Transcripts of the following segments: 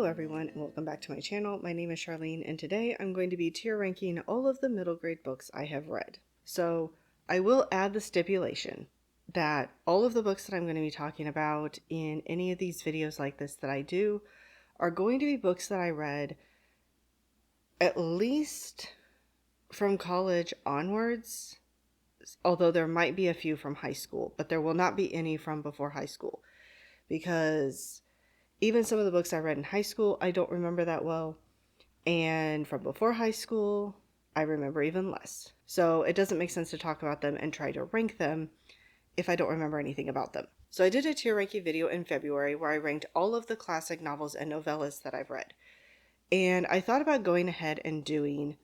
Hello everyone and welcome back to my channel. My name is Charlene and today I'm going to be tier ranking all of the middle grade books I have read. So I will add the stipulation that all of the books that I'm going to be talking about in any of these videos like this that I do are going to be books that I read at least from college onwards, although there might be a few from high school, but there will not be any from before high school because even some of the books I read in high school, I don't remember that well. And from before high school, I remember even less. So it doesn't make sense to talk about them and try to rank them if I don't remember anything about them. So I did a tier ranking video in February where I ranked all of the classic novels and novellas that I've read. And I thought about going ahead and doing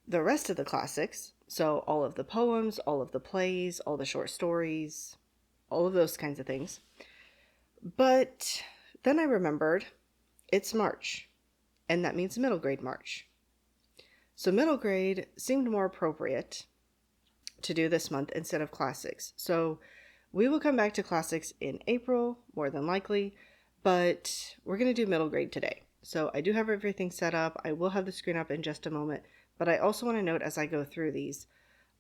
the rest of the classics. So all of the poems, all of the plays, all the short stories, all of those kinds of things. But then I remembered it's March, and that means middle grade March. So middle grade seemed more appropriate to do this month instead of classics. So we will come back to classics in April, more than likely, but we're going to do middle grade today. So I do have everything set up. I will have the screen up in just a moment, but I also want to note as I go through these,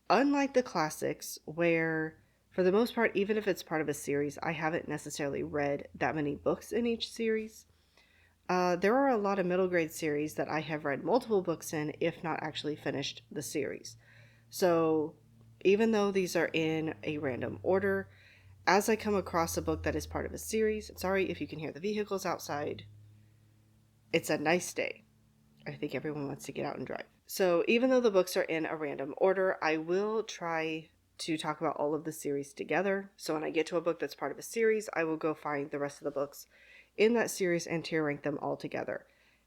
unlike the classics where for the most part, even if it's part of a series, I haven't necessarily read that many books in each series. There are a lot of middle grade series that I have read multiple books in, if not actually finished the series. So even though these are in a random order, as I come across a book that is part of a series, sorry if you can hear the vehicles outside, it's a nice day. I think everyone wants to get out and drive. So even though the books are in a random order, I will try to talk about all of the series together. So when I get to a book that's part of a series, I will go find the rest of the books in that series and tier rank them all together.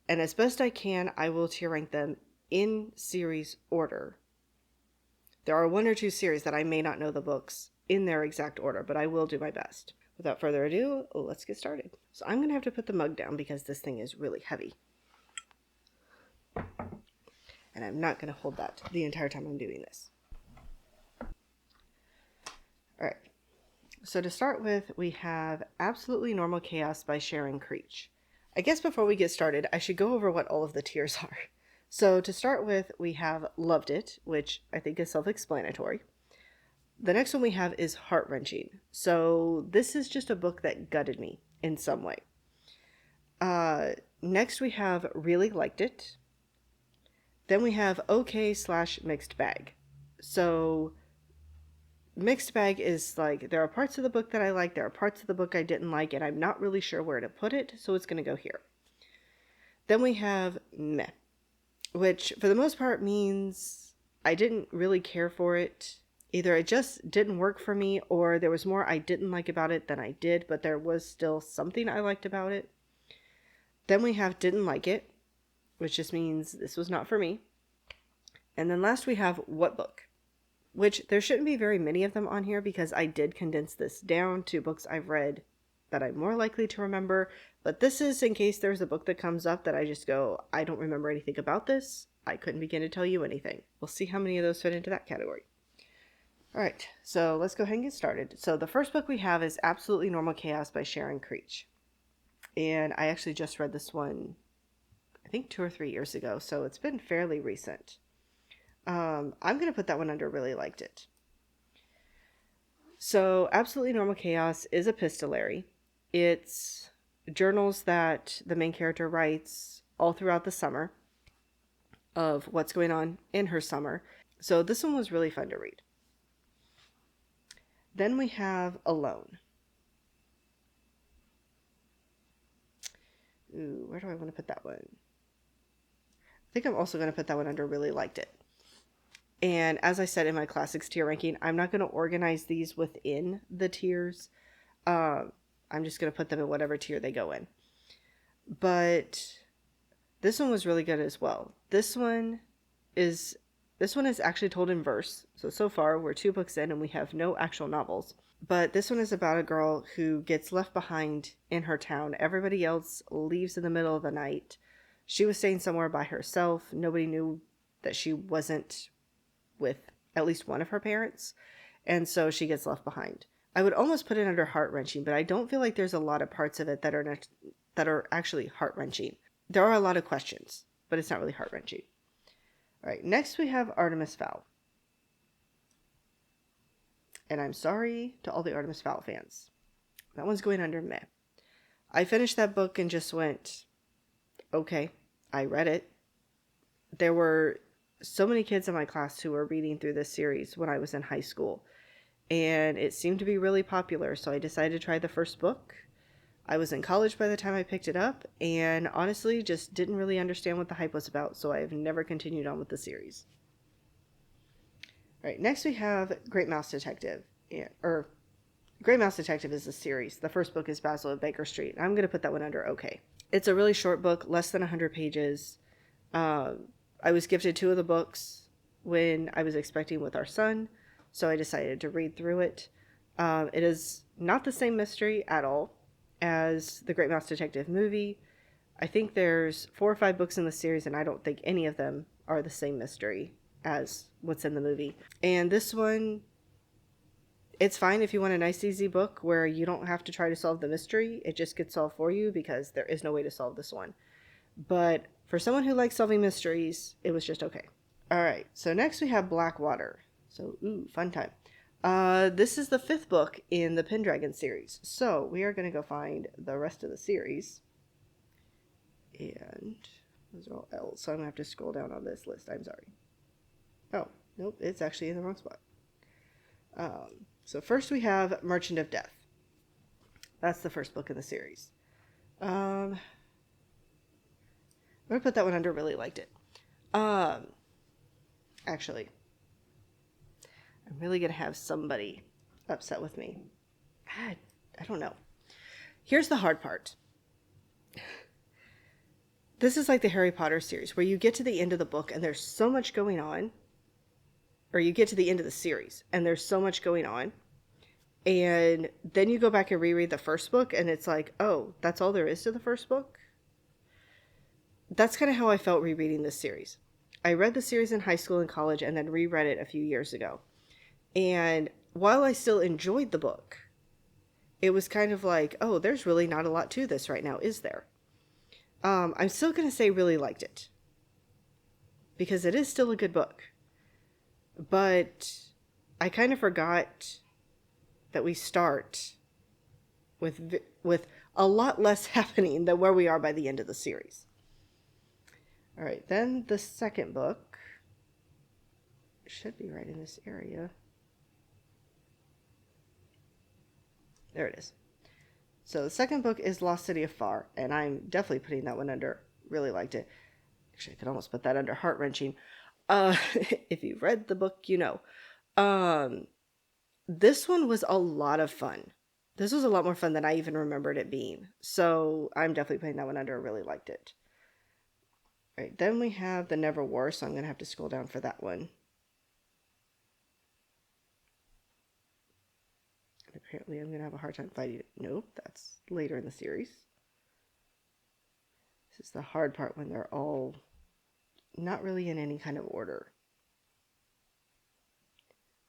And as best I can, I will tier rank them in series order. There are one or two series that I may not know the books in their exact order, but I will do my best. Without further ado, let's get started. So I'm going to have to put the mug down because this thing is really heavy. And I'm not going to hold that the entire time I'm doing this. Alright, so to start with, we have Absolutely Normal Chaos by Sharon Creech. I guess before we get started, I should go over what all of the tiers are. So to start with, we have Loved It, which I think is self-explanatory. The next one we have is Heart-Wrenching. So this is just a book that gutted me in some way. Next we have Really Liked It. Then we have Okay/Mixed Bag. So mixed bag is like, there are parts of the book that I like, there are parts of the book I didn't like, and I'm not really sure where to put it, so it's going to go here. Then we have Meh, which for the most part means I didn't really care for it. Either it just didn't work for me, or there was more I didn't like about it than I did, but there was still something I liked about it. Then we have Didn't Like It, which just means this was not for me. And then last we have What Book, which there shouldn't be very many of them on here because I did condense this down to books I've read that I'm more likely to remember. But this is in case there's a book that comes up that I just go, I don't remember anything about this. I couldn't begin to tell you anything. We'll see how many of those fit into that category. All right, so let's go ahead and get started. So the first book we have is Absolutely Normal Chaos by Sharon Creech. And I actually just read this one, I think 2 or 3 years ago. So it's been fairly recent. I'm going to put that one under Really Liked It. So Absolutely Normal Chaos is epistolary. It's journals that the main character writes all throughout the summer of what's going on in her summer. So this one was really fun to read. Then we have Alone. Ooh, where do I want to put that one? I think I'm also going to put that one under Really Liked It. And as I said in my classics tier ranking, I'm not going to organize these within the tiers. I'm just going to put them in whatever tier they go in. But this one was really good as well. This one is actually told in verse. So far we're 2 books in and we have no actual novels. But this one is about a girl who gets left behind in her town. Everybody else leaves in the middle of the night. She was staying somewhere by herself. Nobody knew that she wasn't with at least one of her parents, and so she gets left behind. I would almost put it under Heart-Wrenching, but I don't feel like there's a lot of parts of it that that are actually heart-wrenching. There are a lot of questions, but it's not really heart-wrenching. All right, next we have Artemis Fowl. And I'm sorry to all the Artemis Fowl fans. That one's going under meh. I finished that book and just went, okay, I read it. There were so many kids in my class who were reading through this series when I was in high school. And it seemed to be really popular, so I decided to try the first book. I was in college by the time I picked it up, and honestly just didn't really understand what the hype was about, so I've never continued on with the series. All right, next we have Great Mouse Detective. Great Mouse Detective is a series. The first book is Basil of Baker Street. I'm going to put that one under okay. It's a really short book, less than 100 pages. I was gifted 2 of the books when I was expecting with our son, so I decided to read through it. It is not the same mystery at all as the Great Mouse Detective movie. I think there's 4 or 5 books in the series, and I don't think any of them are the same mystery as what's in the movie. And this one, it's fine if you want a nice easy book where you don't have to try to solve the mystery. It just gets solved for you because there is no way to solve this one. But for someone who likes solving mysteries, it was just okay. All right, so next we have Blackwater. So, fun time. This is the 5th book in the Pendragon series. So we are going to go find the rest of the series. And those are all L's, so I'm going to have to scroll down on this list. I'm sorry. Oh, nope, it's actually in the wrong spot. So first we have Merchant of Death. That's the first book in the series. I'm going to put that one under really liked it. Actually, I'm really going to have somebody upset with me. I don't know. Here's the hard part. This is like the Harry Potter series where you get to the end of the book and there's so much going on. Or you get to the end of the series and there's so much going on. And then you go back and reread the first book and it's like, oh, that's all there is to the first book? That's kind of how I felt rereading this series. I read the series in high school and college and then reread it a few years ago. And while I still enjoyed the book, it was kind of like, oh, there's really not a lot to this right now, is there? I'm still going to say really liked it. Because it is still a good book. But I kind of forgot that we start with a lot less happening than where we are by the end of the series. All right, then the second book should be right in this area. There it is. So the second book is Lost City of Far, and I'm definitely putting that one under really liked it. Actually, I could almost put that under heart-wrenching. If you've read the book, you know. This one was a lot of fun. This was a lot more fun than I even remembered it being. So I'm definitely putting that one under really liked it. All right, then we have The Never War, so I'm going to have to scroll down for that one. And apparently I'm going to have a hard time finding it. Nope, that's later in the series. This is the hard part when they're all not really in any kind of order.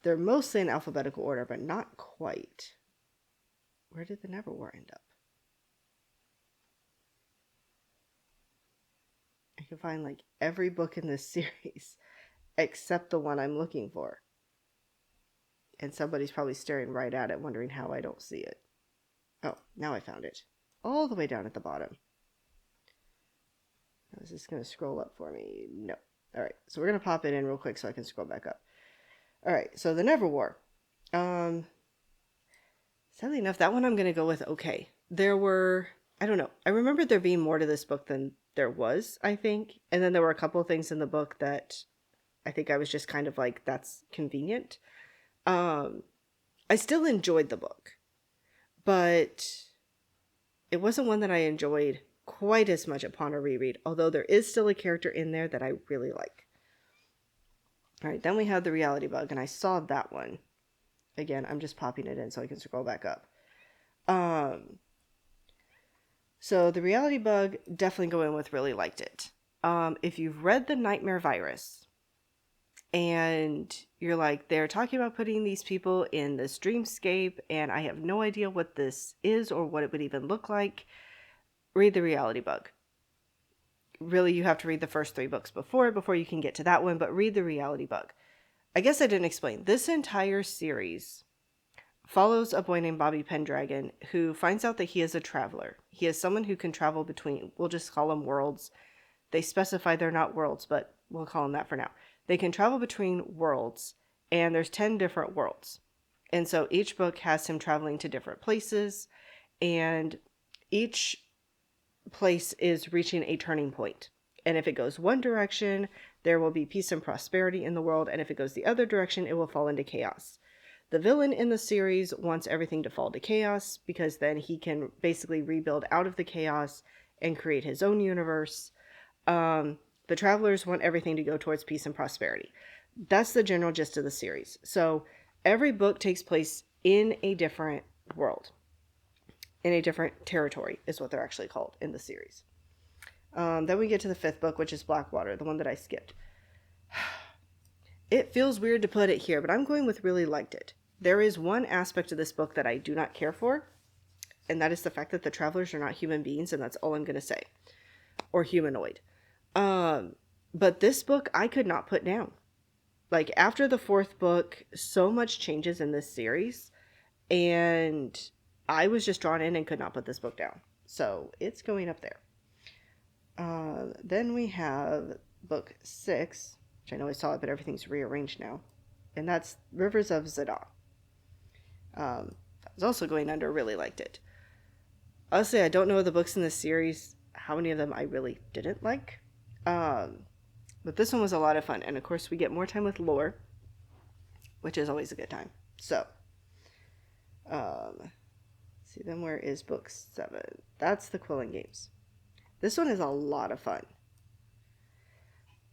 They're mostly in alphabetical order, but not quite. Where did The Never War end up? I can find like every book in this series except the one I'm looking for. And somebody's probably staring right at it, wondering how I don't see it. Oh, now I found it. All the way down at the bottom. Now, is this going to scroll up for me? No. All right, so we're going to pop it in real quick so I can scroll back up. All right, so The Never War. Sadly enough, that one I'm going to go with okay. There were, I don't know. I remember there being more to this book than there was, I think. And then there were a couple of things in the book that I think I was just kind of like, that's convenient. I still enjoyed the book, but it wasn't one that I enjoyed quite as much upon a reread, although there is still a character in there that I really like. All right, then we have The Reality Bug, and I saw that one. Again, I'm just popping it in so I can scroll back up. So The Reality Bug, definitely go in with really liked it. If you've read The Nightmare Virus, and you're like, they're talking about putting these people in this dreamscape, and I have no idea what this is or what it would even look like, read the reality bug. Really, you have to read the first 3 books before you can get to that one, but read the reality bug. I guess I didn't explain. This entire series follows a boy named Bobby Pendragon who finds out that he is a traveler. He is someone who can travel between, we'll just call them worlds. They specify they're not worlds, but we'll call them that for now. They can travel between worlds, and there's 10 different worlds. And so each book has him traveling to different places, and each place is reaching a turning point. And if it goes one direction, there will be peace and prosperity in the world, and if it goes the other direction, it will fall into chaos. The villain in the series wants everything to fall to chaos because then he can basically rebuild out of the chaos and create his own universe. The travelers want everything to go towards peace and prosperity. That's the general gist of the series. So every book takes place in a different world, in a different territory is what they're actually called in the series. Then we get to the 5th book, which is Blackwater, the one that I skipped. It feels weird to put it here, but I'm going with really liked it. There is one aspect of this book that I do not care for, and that is the fact that the travelers are not human beings, and that's all I'm going to say. Or humanoid. But this book I could not put down. Like, after the 4th book, so much changes in this series, and I was just drawn in and could not put this book down. So, it's going up there. Then we have book 6, which I know I saw it, but everything's rearranged now. And that's Rivers of Zidane. I was also going under really liked it. Honestly, I don't know the books in this series, how many of them I really didn't like. But this one was a lot of fun. And of course, we get more time with lore, which is always a good time. So, see, then where is book 7? That's the Quilling Games. This one is a lot of fun.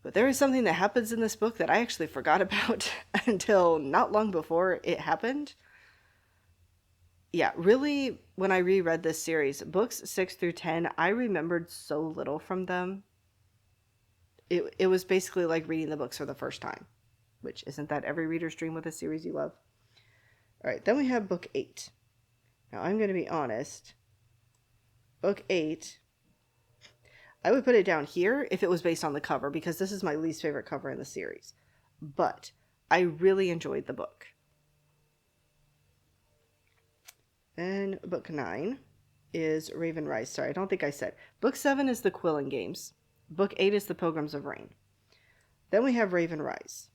But there is something that happens in this book that I actually forgot about until not long before it happened. Yeah, really, when I reread this series, books 6 through 10, I remembered so little from them. It was basically like reading the books for the first time, which isn't that every reader's dream with a series you love? All right, then we have book 8. Now, I'm going to be honest. Book 8, I would put it down here if it was based on the cover, because this is my least favorite cover in the series. But I really enjoyed the book. And book 9 is Raven Rise. Sorry, I don't think I said. Book 7 is the Quilling Games. Book 8 is the Pilgrims of Rain. Then we have Raven Rise.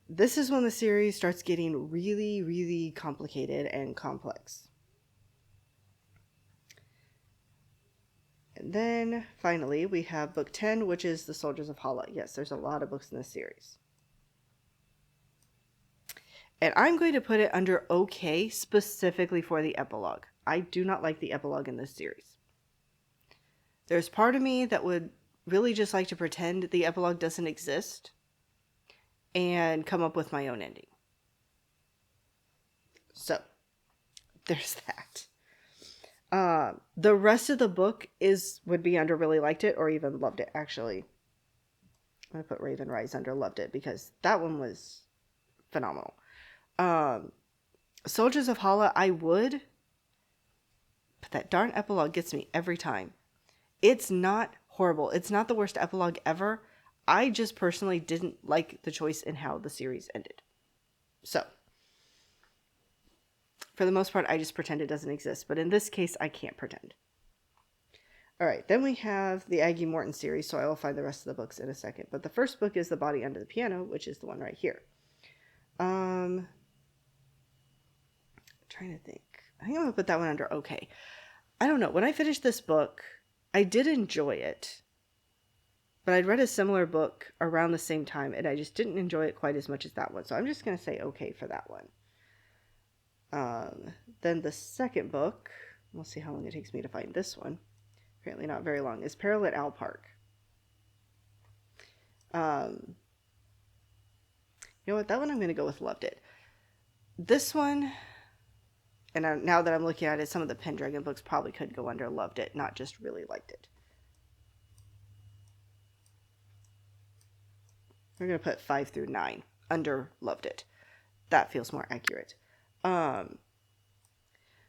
This is when the series starts getting really, really complicated and complex. And then, finally, we have book 10, which is The Soldiers of Hala. Yes, there's a lot of books in this series. And I'm going to put it under okay specifically for the epilogue. I do not like the epilogue in this series. There's part of me that would really just like to pretend the epilogue doesn't exist and come up with my own ending. So, there's that. The rest of the book would be under really liked it or even loved it, actually. I'm going to put Raven Rise under loved it because that one was phenomenal. Soldiers of Hala, I would, but that darn epilogue gets me every time. It's not horrible. It's not the worst epilogue ever. I just personally didn't like the choice in how the series ended. So, for the most part, I just pretend it doesn't exist. But in this case, I can't pretend. All right, then we have the Aggie Morton series, so I will find the rest of the books in a second. But the first book is The Body Under the Piano, which is the one right here. I'm trying to think. I think I'm going to put that one under okay. I don't know. When I finished this book, I did enjoy it. But I'd read a similar book around the same time, and I just didn't enjoy it quite as much as that one. So I'm just going to say okay for that one. Then the second book, we'll see how long it takes me to find this one. Apparently not very long, is Peril at Owl Park. You know what? That one I'm going to go with loved it. This one, and now that I'm looking at it, some of the Pendragon books probably could go under loved it, not just really liked it. We're going to put 5 through 9 under loved it. That feels more accurate.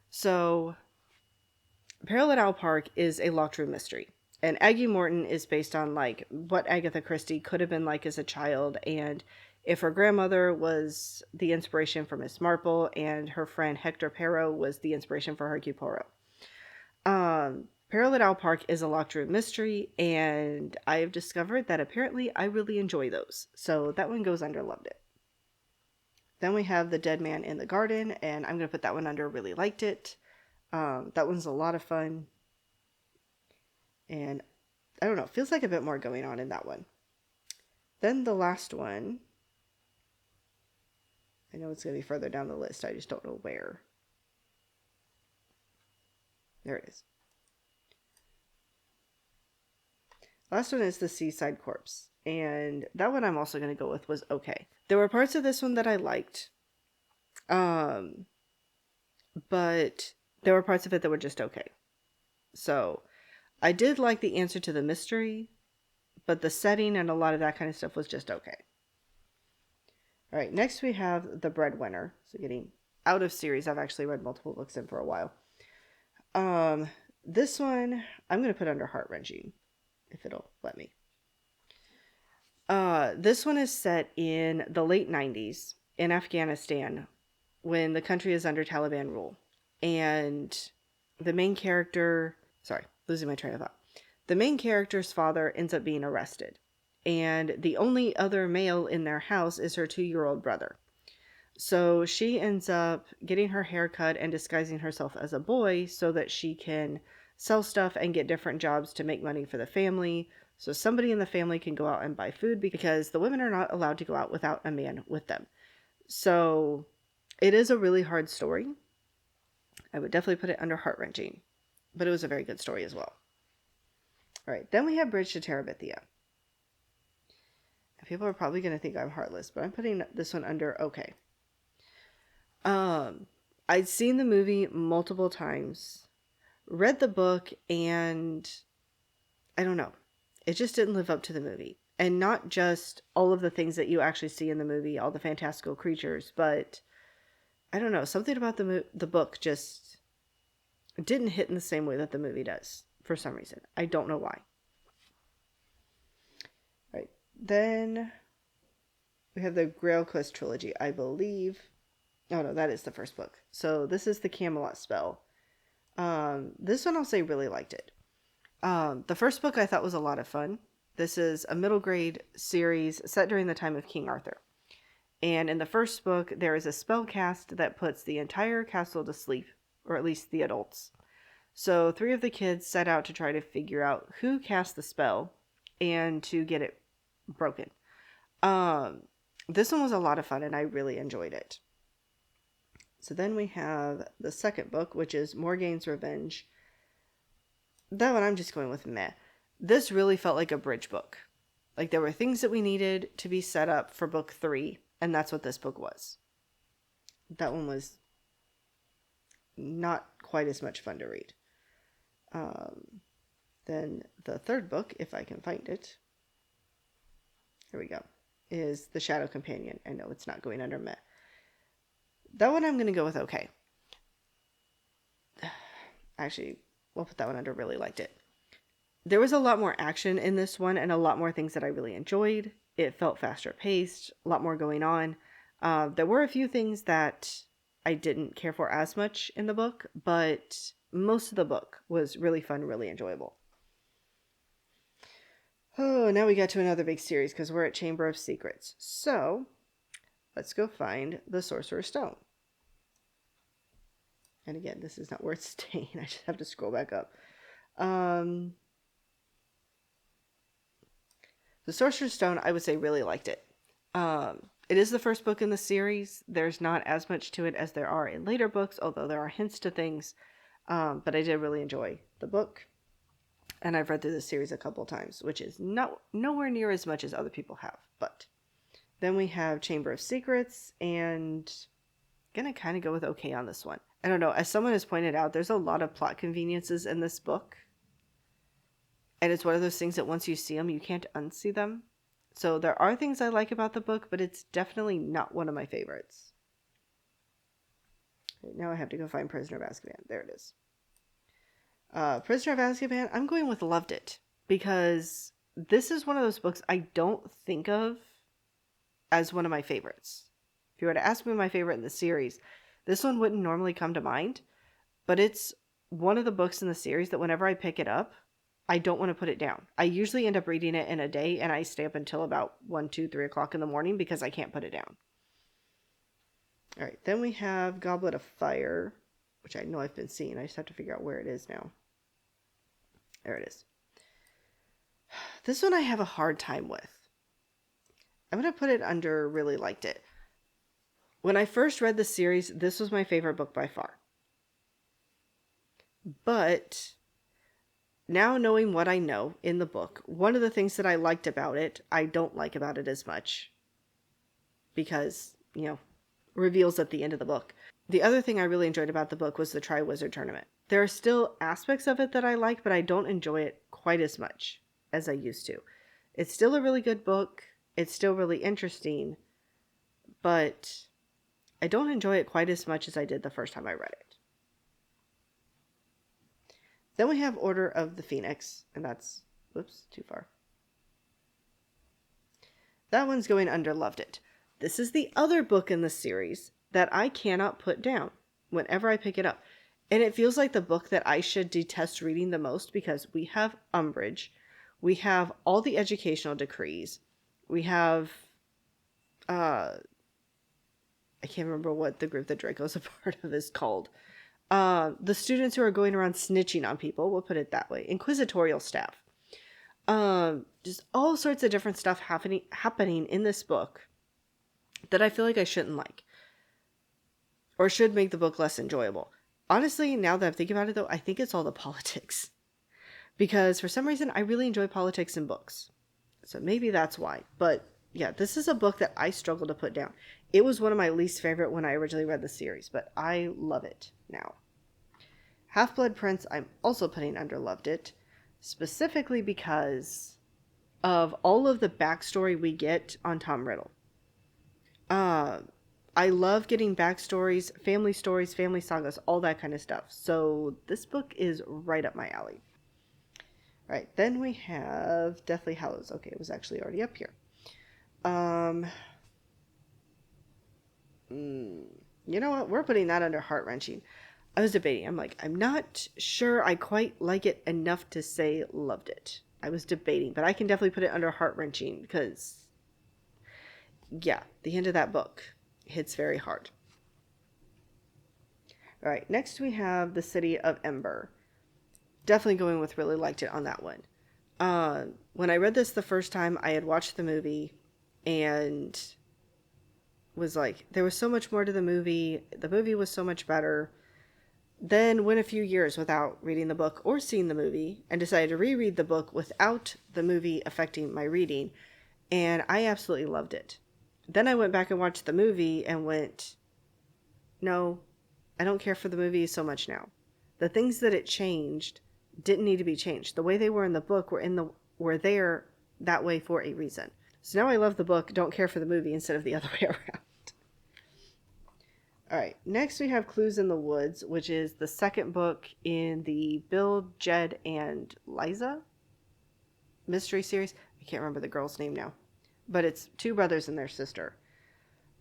So Peril at Owl Park is a locked room mystery. And Aggie Morton is based on like what Agatha Christie could have been like as a child, and if her grandmother was the inspiration for Miss Marple and her friend Hector Perot was the inspiration for Hercule Poirot. Peril at Owl Park is a locked room mystery, and I have discovered that apparently I really enjoy those. So that one goes under loved it. Then we have The Dead Man in the Garden, and I'm going to put that one under really liked it. That one's a lot of fun. And I don't know, feels like a bit more going on in that one. Then the last one, I know it's going to be further down the list, I just don't know where. There it is. Last one is The Seaside Corpse, and that one I'm also going to go with was okay. There were parts of this one that I liked, but there were parts of it that were just okay. So I did like the answer to the mystery, but the setting and a lot of that kind of stuff was just okay. All right, next we have The Breadwinner. So getting out of series, I've actually read multiple books in for a while. This one I'm going to put under heart-wrenching, if it'll let me. This one is set in the late 90s in Afghanistan when the country is under Taliban rule. And the main character, losing my train of thought. The main character's father ends up being arrested. And the only other male in their house is her 2-year-old brother. So she ends up getting her hair cut and disguising herself as a boy so that she can sell stuff and get different jobs to make money for the family. So somebody in the family can go out and buy food because the women are not allowed to go out without a man with them. So it is a really hard story. I would definitely put it under heart-wrenching, but it was a very good story as well. All right, then we have Bridge to Terabithia. People are probably going to think I'm heartless, but I'm putting this one under okay. I'd seen the movie multiple times, read the book, and I don't know. It just didn't live up to the movie. And not just all of the things that you actually see in the movie, all the fantastical creatures, but I don't know. Something about the book just didn't hit in the same way that the movie does for some reason. I don't know why. All right. Then we have the Grail Quest trilogy, I believe. Oh no, that is the first book. So this is the Camelot spell. This one I'll say really liked it. The first book I thought was a lot of fun. This is a middle grade series set during the time of King Arthur. And in the first book, there is a spell cast that puts the entire castle to sleep, or at least the adults. So 3 of the kids set out to try to figure out who cast the spell and to get it broken. This one was a lot of fun and I really enjoyed it. So then we have the second book, which is Morgaine's Revenge. That one I'm just going with meh. This really felt like a bridge book. Like there were things that we needed to be set up for book 3, and that's what this book was. That one was not quite as much fun to read. Then the third book, if I can find it, here we go, is The Shadow Companion. I know it's not going under meh. That one I'm going to go with okay. Actually, we'll put that one under really liked it. There was a lot more action in this one and a lot more things that I really enjoyed. It felt faster paced, a lot more going on. There were a few things that I didn't care for as much in the book, but most of the book was really fun, really enjoyable. Oh, now we got to another big series because we're at Chamber of Secrets. So, let's go find the Sorcerer's Stone. And again, this is not worth staying. I just have to scroll back up. The Sorcerer's Stone, I would say really liked it. It is the first book in the series. There's not as much to it as there are in later books, although there are hints to things. But I did really enjoy the book. And I've read through the series a couple times, which is nowhere near as much as other people have. But then we have Chamber of Secrets, and I'm going to kind of go with okay on this one. I don't know, as someone has pointed out, there's a lot of plot conveniences in this book. And it's one of those things that once you see them, you can't unsee them. So there are things I like about the book, but it's definitely not one of my favorites. Okay, now I have to go find Prisoner of Azkaban. There it is. Prisoner of Azkaban, I'm going with loved it because this is one of those books I don't think of as one of my favorites. If you were to ask me my favorite in the series, this one wouldn't normally come to mind, but it's one of the books in the series that whenever I pick it up, I don't want to put it down. I usually end up reading it in a day and I stay up until about 1, 2, 3 o'clock in the morning because I can't put it down. All right, then we have Goblet of Fire, which I know I've been seeing. I just have to figure out where it is now. There it is. This one I have a hard time with. I'm going to put it under really liked it. When I first read the series, this was my favorite book by far. But now knowing what I know in the book, one of the things that I liked about it, I don't like about it as much. Because, reveals at the end of the book. The other thing I really enjoyed about the book was the Triwizard Tournament. There are still aspects of it that I like, but I don't enjoy it quite as much as I used to. It's still a really good book. It's still really interesting, but I don't enjoy it quite as much as I did the first time I read it. Then we have Order of the Phoenix, and that's, whoops, too far. That one's going under loved it. This is the other book in the series that I cannot put down whenever I pick it up. And it feels like the book that I should detest reading the most because we have Umbridge. We have all the educational decrees. We have, I can't remember what the group that Draco's a part of is called. The students who are going around snitching on people, we'll put it that way. Inquisitorial staff. Just all sorts of different stuff happening in this book that I feel like I shouldn't like. Or should make the book less enjoyable. Honestly, now that I'm thinking about it though, I think it's all the politics. Because for some reason, I really enjoy politics in books. So maybe that's why. But yeah, this is a book that I struggle to put down. It was one of my least favorite when I originally read the series, but I love it now. Half-Blood Prince, I'm also putting under loved it, specifically because of all of the backstory we get on Tom Riddle. I love getting backstories, family sagas, all that kind of stuff. So this book is right up my alley. All right, then we have Deathly Hallows. Okay, it was actually already up here. You know what? We're putting that under heart-wrenching. I was debating. I'm not sure I quite like it enough to say loved it. I was debating, but I can definitely put it under heart-wrenching because, yeah, the end of that book hits very hard. All right, next we have The City of Ember. Definitely going with really liked it on that one. When I read this the first time, I had watched the movie and was like, there was so much more to the movie. The movie was so much better. Then went a few years without reading the book or seeing the movie and decided to reread the book without the movie affecting my reading. And I absolutely loved it. Then I went back and watched the movie and went, no, I don't care for the movie so much now. The things that it changed didn't need to be changed. The way they were in the book were there that way for a reason. So now I love the book, don't care for the movie instead of the other way around. All right, next we have Clues in the Woods, which is the second book in the Bill, Jed, and Liza mystery series. I can't remember the girl's name now, but it's two brothers and their sister.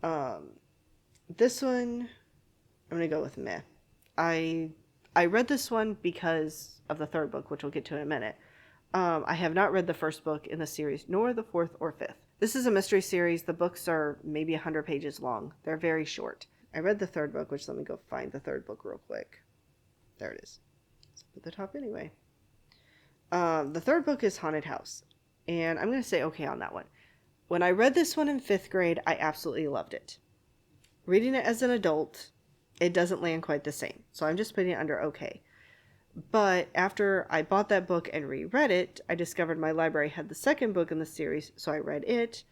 This one, I'm going to go with meh. I read this one because of the third book, which we'll get to in a minute. I have not read the first book in the series, nor the fourth or fifth. This is a mystery series. The books are maybe 100 pages long. They're very short. I read the third book, which let me go find the third book real quick. There it is. It's up at the top anyway. The third book is Haunted House, and I'm going to say okay on that one. When I read this one in 5th grade, I absolutely loved it. Reading it as an adult, it doesn't land quite the same, so I'm just putting it under okay. But after I bought that book and reread it, I discovered my library had the second book in the series, so I read it,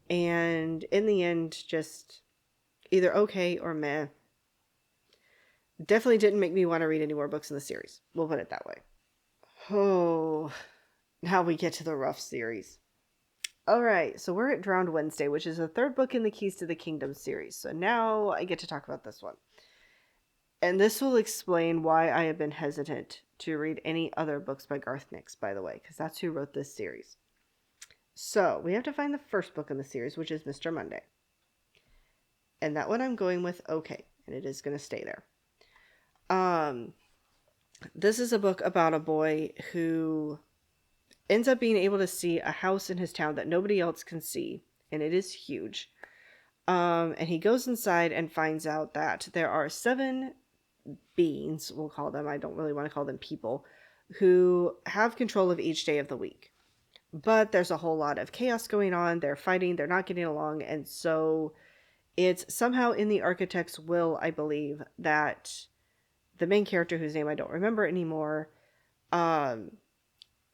and in the end, just either okay or meh. Definitely didn't make me want to read any more books in the series. We'll put it that way. Oh, now we get to the rough series. All right, so we're at Drowned Wednesday, which is the third book in the Keys to the Kingdom series. So now I get to talk about this one. And this will explain why I have been hesitant to read any other books by Garth Nix, by the way, because that's who wrote this series. So we have to find the first book in the series, which is Mr. Monday. And that one I'm going with okay, and it is going to stay there. This is a book about a boy who ends up being able to see a house in his town that nobody else can see, and it is huge. And he goes inside and finds out that there are 7 beings, we'll call them, I don't really want to call them people, who have control of each day of the week. But there's a whole lot of chaos going on, they're fighting, they're not getting along, and so it's somehow in the architect's will, I believe, that the main character, whose name I don't remember anymore,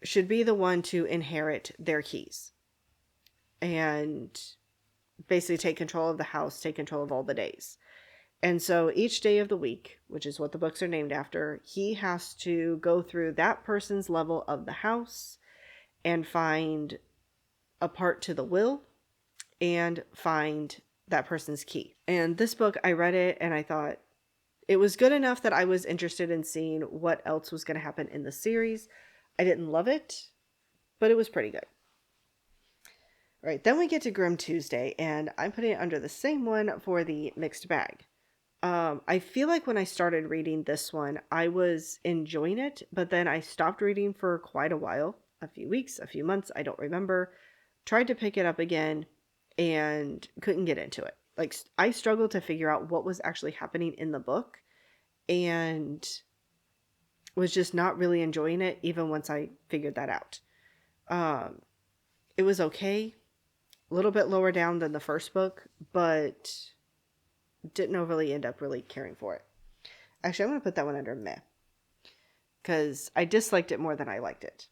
should be the one to inherit their keys. And basically take control of the house, take control of all the days. And so each day of the week, which is what the books are named after, he has to go through that person's level of the house and find a part to the will and find that person's key. And this book, I read it and I thought it was good enough that I was interested in seeing what else was going to happen in the series. I didn't love it, but it was pretty good. All right, then we get to Grim Tuesday, and I'm putting it under the same one for the mixed bag. I feel like when I started reading this one, I was enjoying it, but then I stopped reading for quite a while, a few weeks, a few months, I don't remember. Tried to pick it up again and couldn't get into it. Like, I struggled to figure out what was actually happening in the book and was just not really enjoying it even once I figured that out. It was okay. A little bit lower down than the first book, but didn't overly end up really caring for it. Actually, I'm going to put that one under meh, because I disliked it more than I liked it.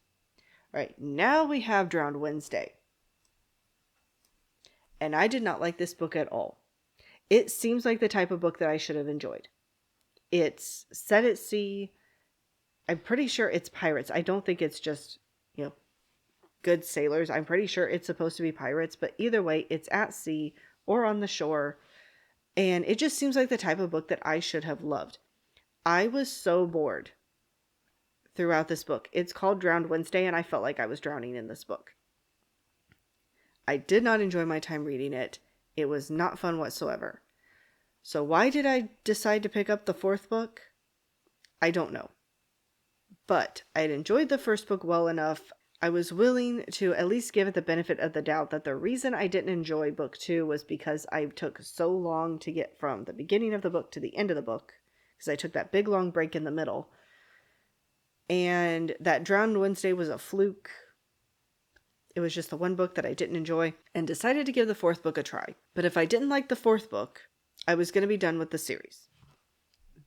All right, now we have Drowned Wednesday. And I did not like this book at all. It seems like the type of book that I should have enjoyed. It's set at sea. I'm pretty sure it's pirates. I don't think it's just, good sailors. I'm pretty sure it's supposed to be pirates, but either way, it's at sea or on the shore. And it just seems like the type of book that I should have loved. I was so bored throughout this book. It's called Drowned Wednesday, and I felt like I was drowning in this book. I did not enjoy my time reading it. It was not fun whatsoever. So why did I decide to pick up the 4th book? I don't know. But I had enjoyed the first book well enough. I was willing to at least give it the benefit of the doubt that the reason I didn't enjoy book 2 was because I took so long to get from the beginning of the book to the end of the book, because I took that big long break in the middle. And that Drowned Wednesday was a fluke. It was just the one book that I didn't enjoy, and decided to give the 4th book a try. But if I didn't like the 4th book, I was going to be done with the series.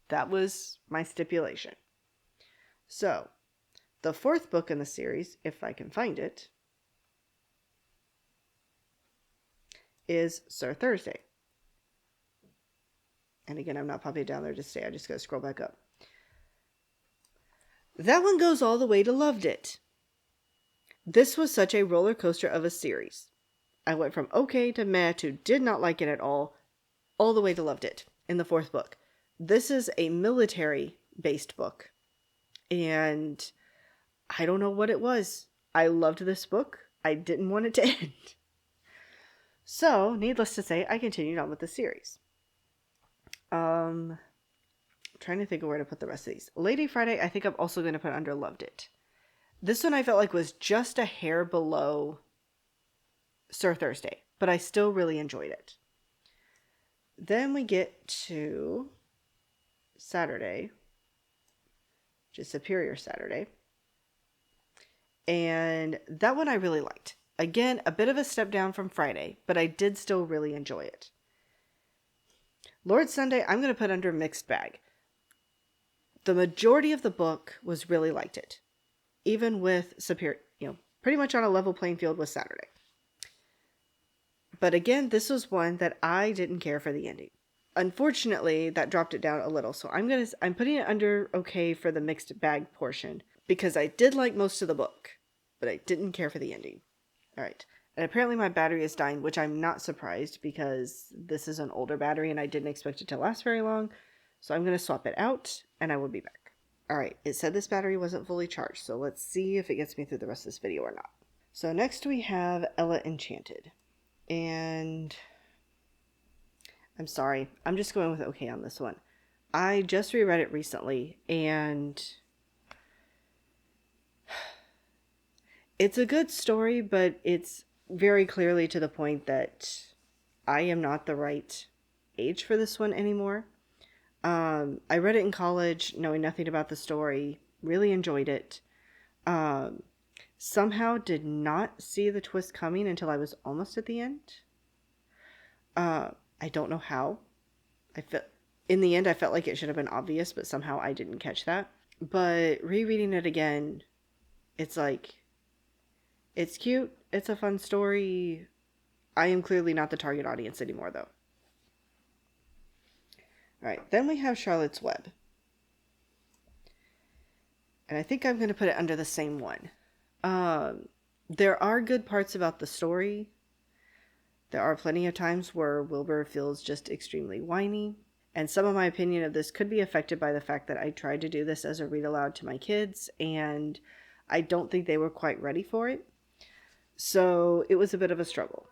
That was my stipulation. So, the 4th book in the series, if I can find it, is Sir Thursday. And again, I'm not popping it down there to stay. I just got to scroll back up. That one goes all the way to loved it. This was such a roller coaster of a series. I went from okay to meh to did not like it at all the way to loved it in the 4th book. This is a military-based book. And I don't know what it was. I loved this book. I didn't want it to end. So, needless to say, I continued on with the series. Trying to think of where to put the rest of these. Lady Friday, I think I'm also going to put under loved it. This one I felt like was just a hair below Sir Thursday, but I still really enjoyed it. Then we get to Saturday, which is Superior Saturday. And that one I really liked. Again, a bit of a step down from Friday, but I did still really enjoy it. Lord Sunday, I'm going to put under mixed bag. The majority of the book was really liked it. Even with Superior, pretty much on a level playing field with Saturday. But again, this was one that I didn't care for the ending. Unfortunately, that dropped it down a little, so I'm putting it under okay for the mixed bag portion, because I did like most of the book, but I didn't care for the ending. All right, and apparently my battery is dying, which I'm not surprised, because this is an older battery and I didn't expect it to last very long. So I'm going to swap it out and I will be back. All right, it said this battery wasn't fully charged, so let's see if it gets me through the rest of this video or not. So next we have Ella Enchanted. And I'm sorry, I'm just going with okay on this one. I just reread it recently, and it's a good story, but it's very clearly to the point that I am not the right age for this one anymore. I read it in college, knowing nothing about the story, really enjoyed it. Somehow did not see the twist coming until I was almost at the end. I don't know how. In the end, I felt like it should have been obvious, but somehow I didn't catch that. But rereading it again, it's like, it's cute, it's a fun story. I am clearly not the target audience anymore, though. Alright, then we have Charlotte's Web. And I think I'm going to put it under the same one. There are good parts about the story. There are plenty of times where Wilbur feels just extremely whiny. And some of my opinion of this could be affected by the fact that I tried to do this as a read aloud to my kids, and I don't think they were quite ready for it. So it was a bit of a struggle.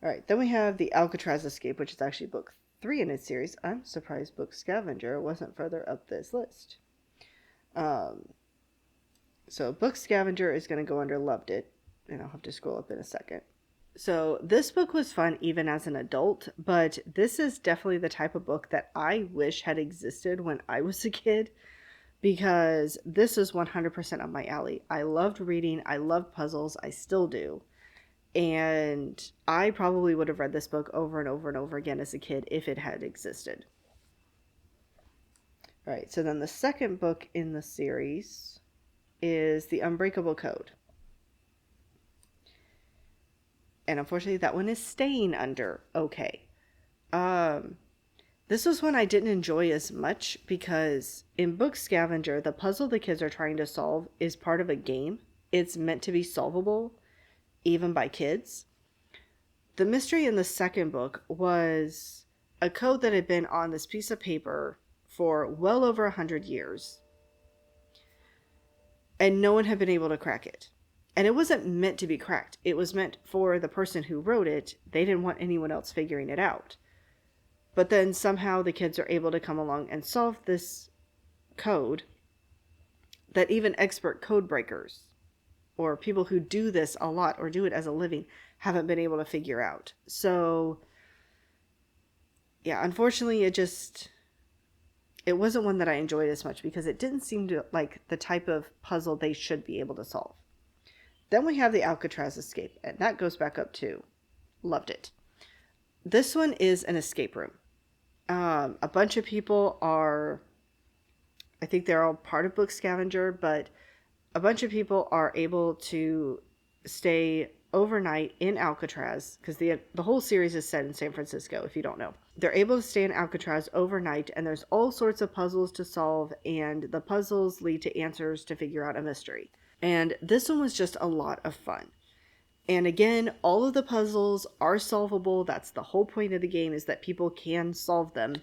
Alright, then we have the Alcatraz Escape, which is actually book 3 in its series. I'm surprised Book Scavenger wasn't further up this list. So Book Scavenger is going to go under Loved It, and I'll have to scroll up in a second. So this book was fun even as an adult, but this is definitely the type of book that I wish had existed when I was a kid, because this is 100% up my alley. I loved reading, I loved puzzles, I still do. And I probably would have read this book over and over and over again as a kid if it had existed. All right, so then the second book in the series is The Unbreakable Code. And unfortunately, that one is staying under okay. This was one I didn't enjoy as much because in Book Scavenger, the puzzle the kids are trying to solve is part of a game. It's meant to be solvable, even by kids. The mystery in the second book was a code that had been on this piece of paper for well over 100 years, and no one had been able to crack it. And it wasn't meant to be cracked. It was meant for the person who wrote it. They didn't want anyone else figuring it out. But then somehow the kids are able to come along and solve this code that even expert code breakers or people who do this a lot or do it as a living haven't been able to figure out. So, yeah, unfortunately, it wasn't one that I enjoyed as much because it didn't seem to like the type of puzzle they should be able to solve. Then we have the Alcatraz Escape, and that goes back up to Loved It. This one is an escape room. A bunch of people are, I think they're all part of Book Scavenger, but a bunch of people are able to stay overnight in Alcatraz, because the whole series is set in San Francisco, if you don't know. They're able to stay in Alcatraz overnight, and there's all sorts of puzzles to solve, and the puzzles lead to answers to figure out a mystery. And this one was just a lot of fun. And again, all of the puzzles are solvable. That's the whole point of the game, is that people can solve them.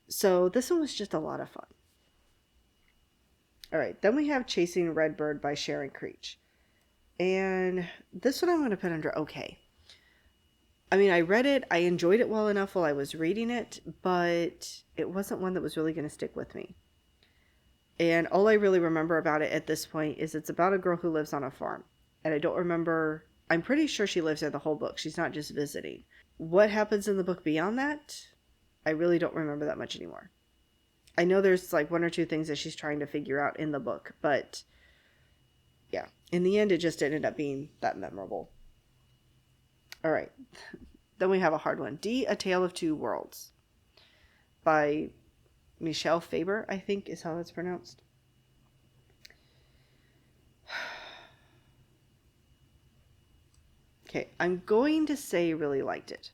So this one was just a lot of fun. All right, then we have Chasing Redbird by Sharon Creech. And this one I'm going to put under okay. I mean, I read it, I enjoyed it well enough while I was reading it, but it wasn't one that was really going to stick with me. And all I really remember about it at this point is it's about a girl who lives on a farm. And I don't remember, I'm pretty sure she lives there the whole book. She's not just visiting. What happens in the book beyond that, I really don't remember that much anymore. I know there's like one or two things that she's trying to figure out in the book, but yeah, in the end, it just ended up being that memorable. All right, then we have a hard one. D, A Tale of Two Worlds by Michelle Faber, I think is how it's pronounced. Okay, I'm going to say really liked it.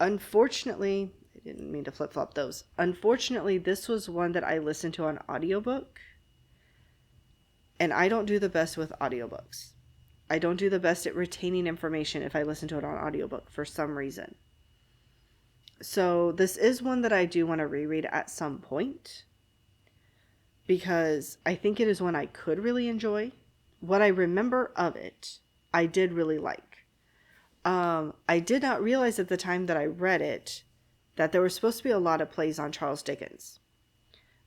Unfortunately, I didn't mean to flip-flop those. Unfortunately, this was one that I listened to on audiobook. And I don't do the best with audiobooks. I don't do the best at retaining information if I listen to it on audiobook for some reason. So this is one that I do want to reread at some point, because I think it is one I could really enjoy. What I remember of it, I did really like. I did not realize at the time that I read it that there were supposed to be a lot of plays on Charles Dickens.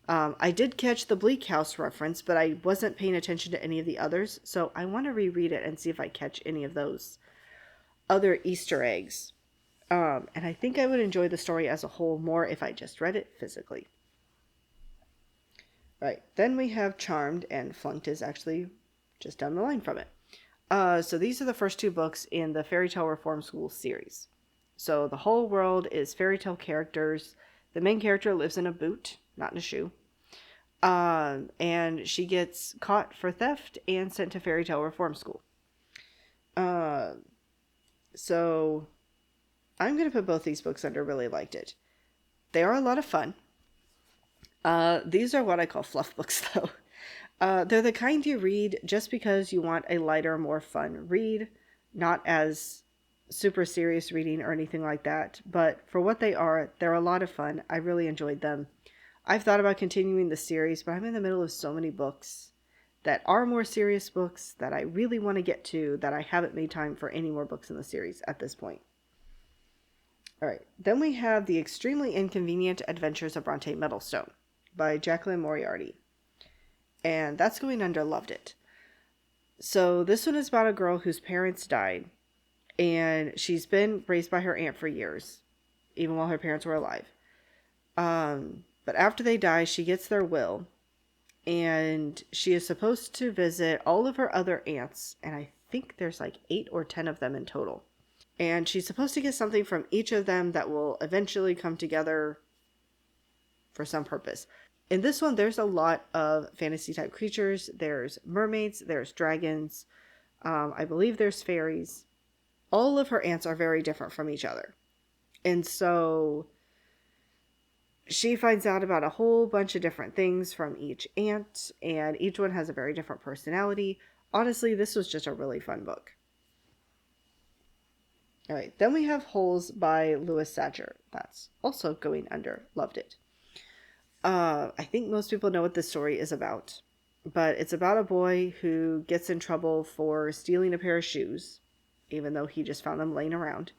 I did catch the Bleak House reference, but I wasn't paying attention to any of the others, so I want to reread it and see if I catch any of those other Easter eggs. And I think I would enjoy the story as a whole more if I just read it physically. Right, then we have Charmed, and Flunked is actually just down the line from it. So these are the first two books in the Fairy Tale Reform School series. So the whole world is fairy tale characters. The main character lives in a boot, not in a shoe. And she gets caught for theft and sent to Fairy Tale Reform School. So I'm going to put both these books under really liked it. They are a lot of fun. These are what I call fluff books, though. They're the kind you read just because you want a lighter, more fun read, not as super serious reading or anything like that. But for what they are, they're a lot of fun. I really enjoyed them. I've thought about continuing the series, but I'm in the middle of so many books that are more serious books that I really want to get to that I haven't made time for any more books in the series at this point. All right, then we have The Extremely Inconvenient Adventures of Bronte Meadowstone by Jacqueline Moriarty. And that's going under Loved It. So this one is about a girl whose parents died, and she's been raised by her aunt for years, even while her parents were alive. But after they die, she gets their will, and she is supposed to visit all of her other aunts, and I think there's like 8 or 10 of them in total. And she's supposed to get something from each of them that will eventually come together for some purpose. In this one, there's a lot of fantasy-type creatures. There's mermaids, there's dragons, I believe there's fairies. All of her aunts are very different from each other. And so she finds out about a whole bunch of different things from each aunt, and each one has a very different personality. Honestly, this was just a really fun book. All right, then we have Holes by Louis Satcher. That's also going under Loved It. I think most people know what this story is about, but it's about a boy who gets in trouble for stealing a pair of shoes, even though he just found them laying around.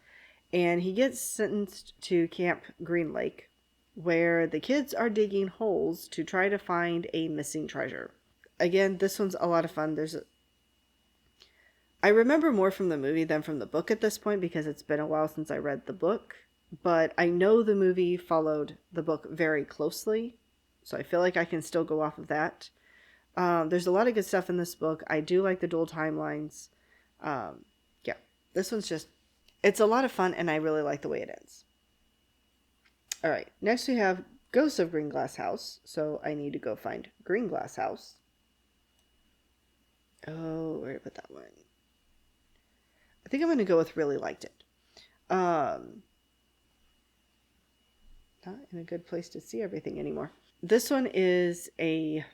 And he gets sentenced to Camp Green Lake, where the kids are digging holes to try to find a missing treasure. Again, this one's a lot of fun. I remember more from the movie than from the book at this point because it's been a while since I read the book. But I know the movie followed the book very closely, so I feel like I can still go off of that. There's a lot of good stuff in this book. I do like the dual timelines. Yeah, this one's just, it's a lot of fun, and I really like the way it ends. All right, next we have Ghosts of Green Glass House, so I need to go find Green Glass House. Oh, where did I put that one? I think I'm going to go with Really Liked It. Not in a good place to see everything anymore. This one is I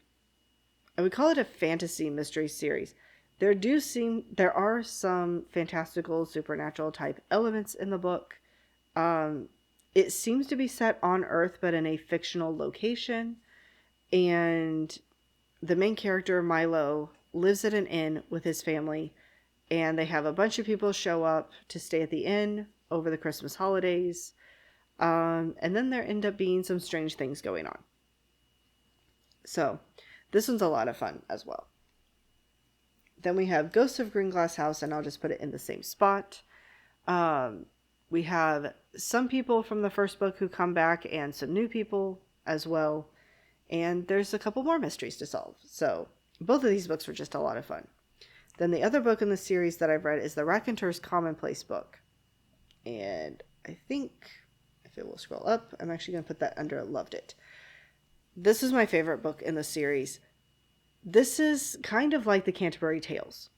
would call it a fantasy mystery series. There are some fantastical, supernatural type elements in the book. It seems to be set on Earth, but in a fictional location. And the main character, Milo, lives at an inn with his family. And they have a bunch of people show up to stay at the inn over the Christmas holidays. And then there end up being some strange things going on. So, this one's a lot of fun as well. Then we have Ghosts of Green Glass House, and I'll just put it in the same spot. We have some people from the first book who come back, and some new people as well. And there's a couple more mysteries to solve. So, both of these books were just a lot of fun. Then the other book in the series that I've read is the Raconteur's Commonplace book. And I think, if it will scroll up, I'm actually going to put that under Loved It. This is my favorite book in the series. This is kind of like the Canterbury Tales.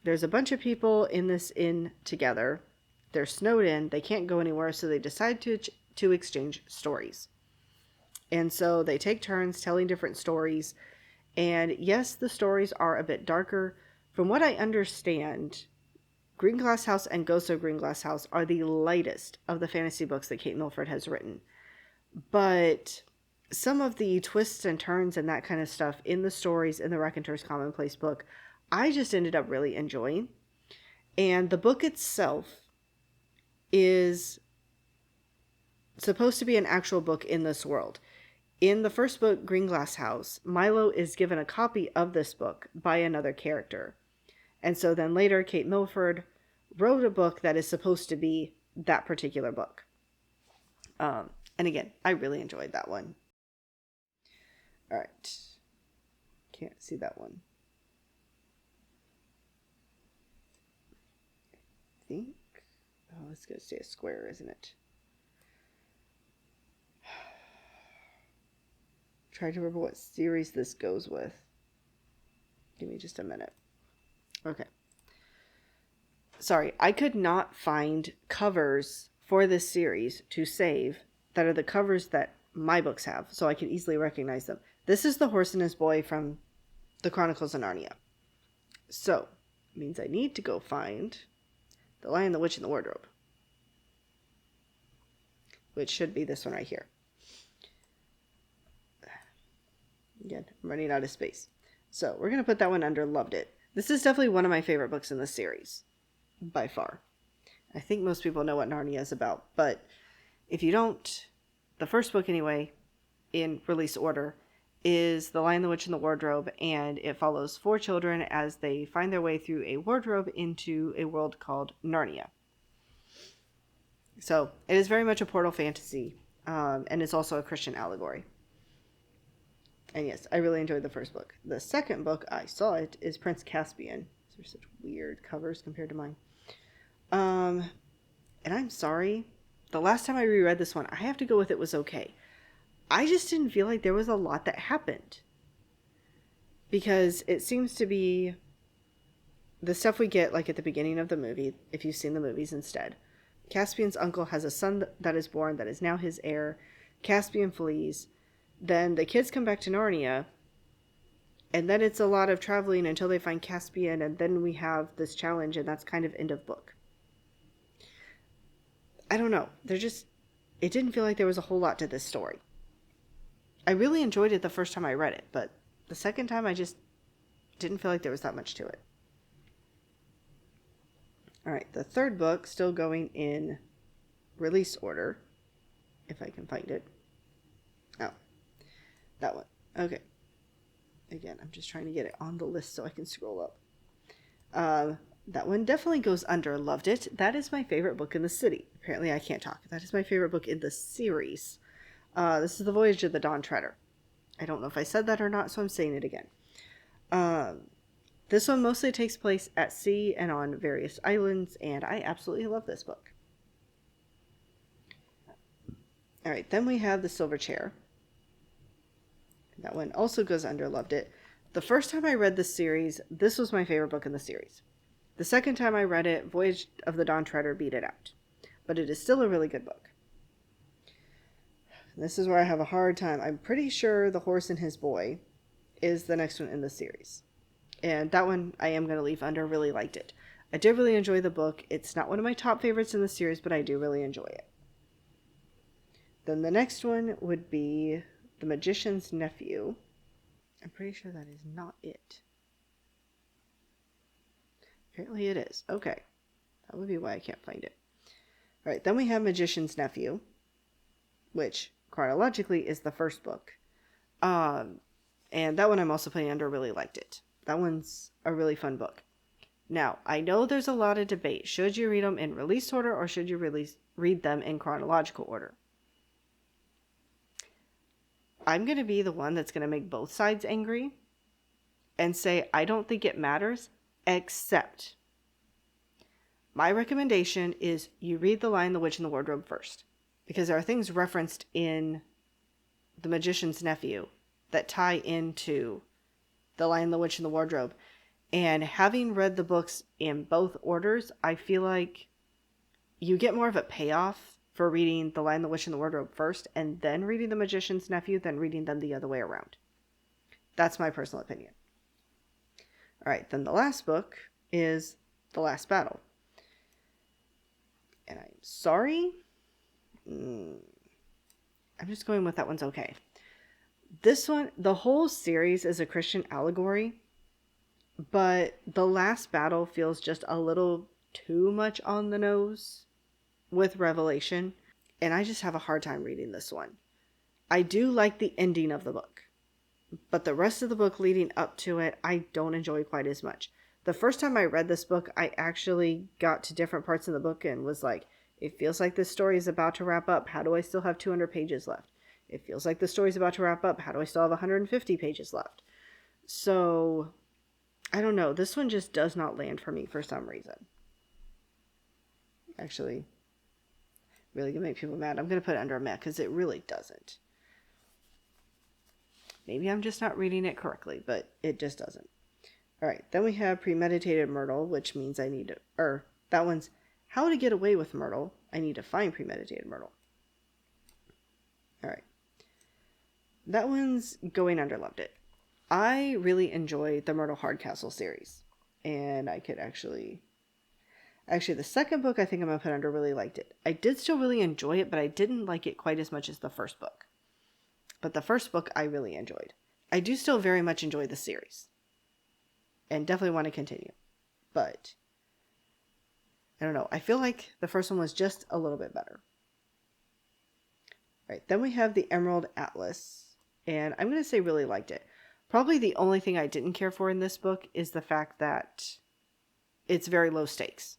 There's a bunch of people in this inn together. They're snowed in. They can't go anywhere, so they decide to exchange stories. And so they take turns telling different stories. And yes, the stories are a bit darker. From what I understand, Green Glass House and Ghosts of Green Glass House are the lightest of the fantasy books that Kate Milford has written. But some of the twists and turns and that kind of stuff in the stories in the Raconteur's Commonplace book, I just ended up really enjoying. And the book itself is supposed to be an actual book in this world. In the first book, Green Glass House, Milo is given a copy of this book by another character. And so then later, Kate Milford wrote a book that is supposed to be that particular book. And again, I really enjoyed that one. All right. Can't see that one. I think. Oh, it's going to stay a square, isn't it? Try to remember what series this goes with. Give me just a minute. Okay. Sorry, I could not find covers for this series to save that are the covers that my books have, so I could easily recognize them. This is The Horse and His Boy from the Chronicles of Narnia. So, it means I need to go find The Lion, the Witch, and the Wardrobe, which should be this one right here. Again, I'm running out of space. So, we're going to put that one under Loved It. This is definitely one of my favorite books in the series, by far. I think most people know what Narnia is about, but if you don't, the first book anyway, in release order, is The Lion, the Witch, and the Wardrobe, and it follows 4 children as they find their way through a wardrobe into a world called Narnia. So, it is very much a portal fantasy, and it's also a Christian allegory. And yes, I really enjoyed the first book. The second book, I saw it, is Prince Caspian. These are such weird covers compared to mine. And I'm sorry, the last time I reread this one, I have to go with it was okay. I just didn't feel like there was a lot that happened. Because it seems to be the stuff we get like at the beginning of the movie, if you've seen the movies instead. Caspian's uncle has a son that is born that is now his heir. Caspian flees. Then the kids come back to Narnia. And then it's a lot of traveling until they find Caspian. And then we have this challenge, and that's kind of end of book. I don't know. It didn't feel like there was a whole lot to this story. I really enjoyed it the first time I read it, but the second time I just didn't feel like there was that much to it. Alright, the third book, still going in release order, if I can find it. Oh, that one. Okay. Again, I'm just trying to get it on the list so I can scroll up. That one definitely goes under Loved It. That is my favorite book in the city. Apparently I can't talk. That is my favorite book in the series. This is The Voyage of the Dawn Treader. I don't know if I said that or not, so I'm saying it again. This one mostly takes place at sea and on various islands, and I absolutely love this book. Alright, then we have The Silver Chair. That one also goes under Loved It. The first time I read this series, this was my favorite book in the series. The second time I read it, Voyage of the Dawn Treader beat it out. But it is still a really good book. This is where I have a hard time. I'm pretty sure The Horse and His Boy is the next one in the series. And that one I am going to leave under. Really liked it. I did really enjoy the book. It's not one of my top favorites in the series, but I do really enjoy it. Then the next one would be The Magician's Nephew. I'm pretty sure that is not it. Apparently it is. Okay. That would be why I can't find it. Alright, then we have Magician's Nephew, which chronologically is the first book. And that one I'm also putting under Really Liked It. That one's a really fun book. Now, I know there's a lot of debate. Should you read them in release order or should you read them in chronological order? I'm going to be the one that's going to make both sides angry and say I don't think it matters, except my recommendation is you read The Lion, the Witch, and the Wardrobe first. Because there are things referenced in The Magician's Nephew that tie into The Lion, the Witch, and the Wardrobe. And having read the books in both orders, I feel like you get more of a payoff for reading The Lion, the Witch, and the Wardrobe first, and then reading The Magician's Nephew than reading them the other way around. That's my personal opinion. All right, then the last book is The Last Battle. And I'm sorry. I'm just going with that one's okay. This one, the whole series is a Christian allegory, but The Last Battle feels just a little too much on the nose with Revelation, and I just have a hard time reading this one. I do like the ending of the book, but the rest of the book leading up to it, I don't enjoy quite as much. The first time I read this book, I actually got to different parts of the book and was like, it feels like this story is about to wrap up. How do I still have 200 pages left? It feels like the story's about to wrap up. How do I still have 150 pages left? So, I don't know. This one just does not land for me for some reason. Actually, really gonna make people mad. I'm gonna put it under a meh because it really doesn't. Maybe I'm just not reading it correctly, but it just doesn't. All right, then we have Premeditated Myrtle, which means I need to, that one's How to Get Away with Myrtle. I need to find Premeditated Myrtle. All right. That one's Going Under Loved It. I really enjoy the Myrtle Hardcastle series. And I could actually, the second book I think I'm going to put under really liked it. I did still really enjoy it, but I didn't like it quite as much as the first book. But the first book I really enjoyed. I do still very much enjoy the series. And definitely want to continue. But I don't know. I feel like the first one was just a little bit better. All right, then we have the Emerald Atlas. And I'm going to say really liked it. Probably the only thing I didn't care for in this book is the fact that it's very low stakes.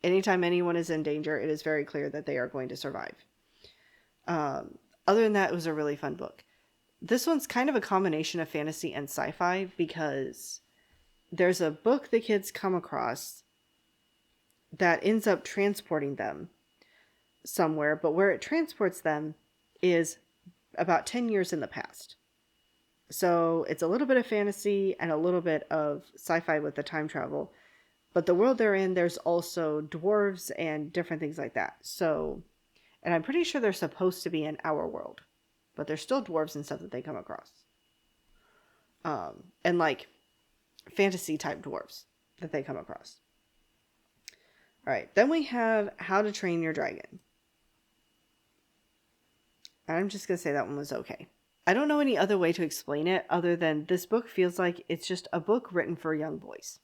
Anytime anyone is in danger, it is very clear that they are going to survive. Other than that, it was a really fun book. This one's kind of a combination of fantasy and sci-fi because there's a book the kids come across that ends up transporting them somewhere, but where it transports them is about 10 years in the past. So it's a little bit of fantasy and a little bit of sci-fi with the time travel. But the world they're in, there's also dwarves and different things like that. So, and I'm pretty sure they're supposed to be in our world. But there's still dwarves and stuff that they come across. And like fantasy type dwarves that they come across. All right, then we have How to Train Your Dragon. I'm just going to say that one was okay. I don't know any other way to explain it other than this book feels like it's just a book written for young boys.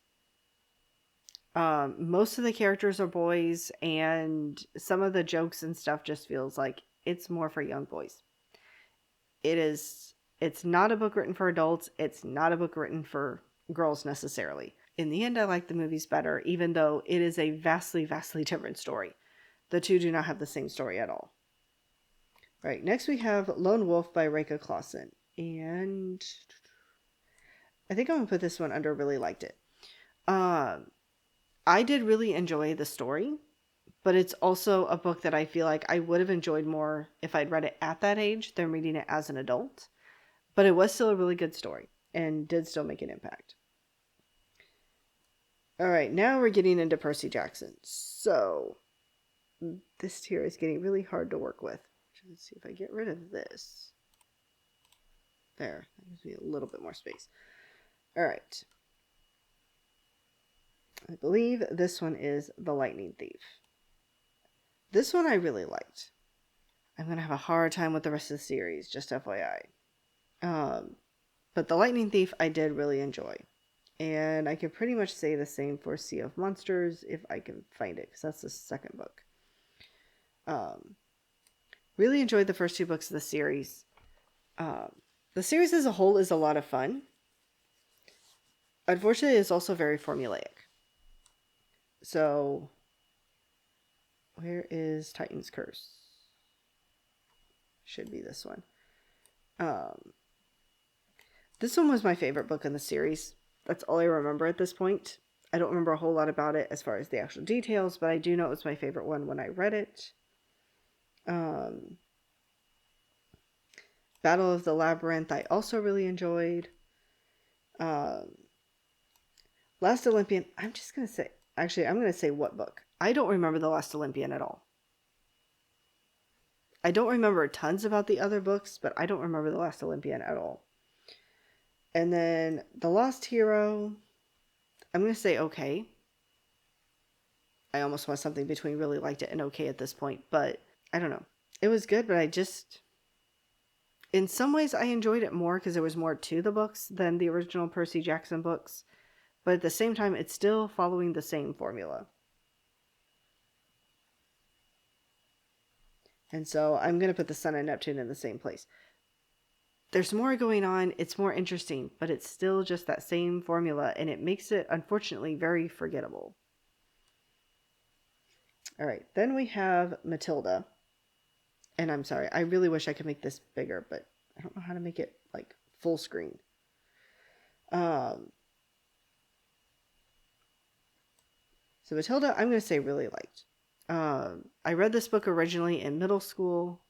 Most of the characters are boys, and some of the jokes and stuff just feels like it's more for young boys. It's not a book written for adults. It's not a book written for girls necessarily. In the end, I like the movies better, even though it is a vastly, vastly different story. The two do not have the same story at all. All right, next we have Lone Wolf by Reka Clausen. And I think I'm going to put this one under really liked it. I did really enjoy the story, but it's also a book that I feel like I would have enjoyed more if I'd read it at that age than reading it as an adult. But it was still a really good story and did still make an impact. All right, now we're getting into Percy Jackson. So this tier is getting really hard to work with. Let's see if I get rid of this. There, that gives me a little bit more space. All right. I believe this one is The Lightning Thief. This one I really liked. I'm going to have a hard time with the rest of the series, just FYI. But The Lightning Thief I did really enjoy. And I can pretty much say the same for Sea of Monsters if I can find it, because that's the second book. Really enjoyed the first two books of the series. The series as a whole is a lot of fun. Unfortunately, it's also very formulaic. So, where is Titan's Curse? Should be this one. This one was my favorite book in the series. That's all I remember at this point. I don't remember a whole lot about it as far as the actual details, but I do know it was my favorite one when I read it. Battle of the Labyrinth I also really enjoyed. Last Olympian, I'm just going to say, actually, I'm going to say what book. I don't remember The Last Olympian at all. I don't remember tons about the other books, but I don't remember The Last Olympian at all. And then The Lost Hero, I'm going to say okay. I almost want something between really liked it and okay at this point, but I don't know. It was good, but in some ways I enjoyed it more because there was more to the books than the original Percy Jackson books. But at the same time, it's still following the same formula. And so I'm going to put the Sun and Neptune in the same place. There's more going on, it's more interesting, but it's still just that same formula, and it makes it, unfortunately, very forgettable. All right, then we have Matilda. And I'm sorry, I really wish I could make this bigger, but I don't know how to make it like full screen. So Matilda, I'm going to say really liked. I read this book originally in middle school.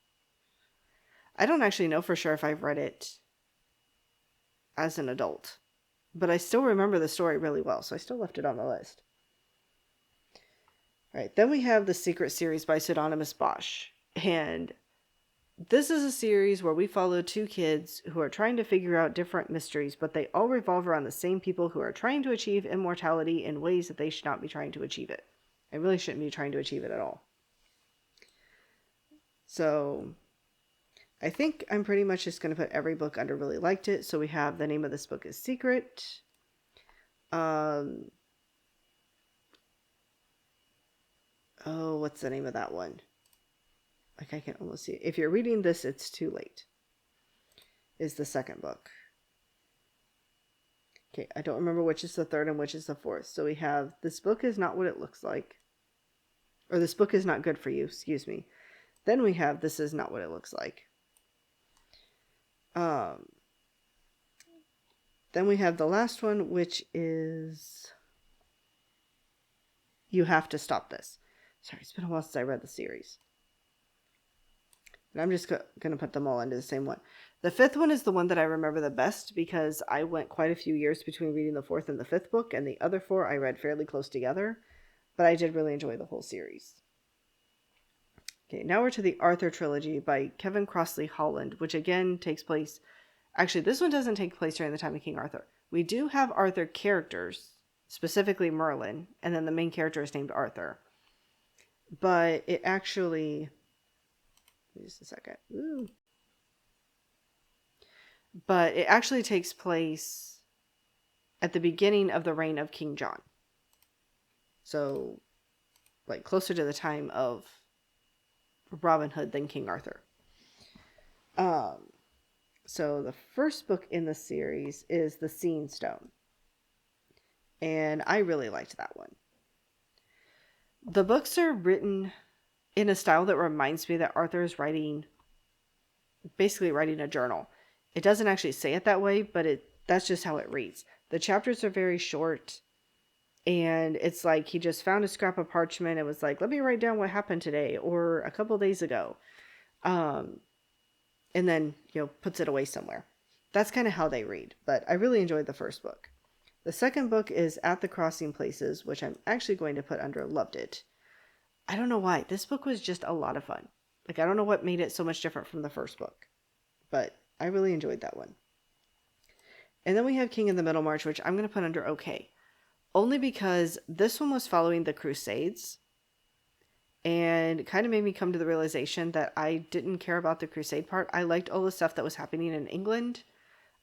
I don't actually know for sure if I've read it as an adult, but I still remember the story really well, so I still left it on the list. All right, then we have The Secret Series by Pseudonymous Bosch. And this is a series where we follow two kids who are trying to figure out different mysteries, but they all revolve around the same people who are trying to achieve immortality in ways that they should not be trying to achieve it. They really shouldn't be trying to achieve it at all. So I think I'm pretty much just going to put every book under really liked it. So we have the name of this book is Secret. Oh, what's the name of that one? Like I can almost see it. If you're reading this, it's too late. Is the second book. Okay, I don't remember which is the third and which is the fourth. So we have This Book Is Not What It Looks Like. Or This Book Is Not Good For You, excuse me. Then we have This Is Not What It Looks Like. Then we have the last one, which is You Have to Stop This. Sorry, it's been a while since I read the series. And I'm just going to put them all into the same one. The fifth one is the one that I remember the best because I went quite a few years between reading the fourth and the fifth book, and the other four I read fairly close together, but I did really enjoy the whole series. Okay, now we're to the Arthur trilogy by Kevin Crossley Holland, which again takes place... Actually, this one doesn't take place during the time of King Arthur. We do have Arthur characters, specifically Merlin, and then the main character is named Arthur. But it actually... Just a second. Ooh. But it actually takes place at the beginning of the reign of King John. So, like, closer to the time of Robin Hood than King Arthur. So the first book in the series is The Seeing Stone. And I really liked that one. The books are written in a style that reminds me that Arthur is basically writing a journal. It doesn't actually say it that way, but that's just how it reads. The chapters are very short, and it's like he just found a scrap of parchment and was like, let me write down what happened today or a couple days ago. And then, puts it away somewhere. That's kind of how they read, but I really enjoyed the first book. The second book is At the Crossing Places, which I'm actually going to put under Loved It. I don't know why. This book was just a lot of fun. Like, I don't know what made it so much different from the first book, but I really enjoyed that one. And then we have King in the Middlemarch, which I'm going to put under okay. Only because this one was following the Crusades and kind of made me come to the realization that I didn't care about the Crusade part. I liked all the stuff that was happening in England.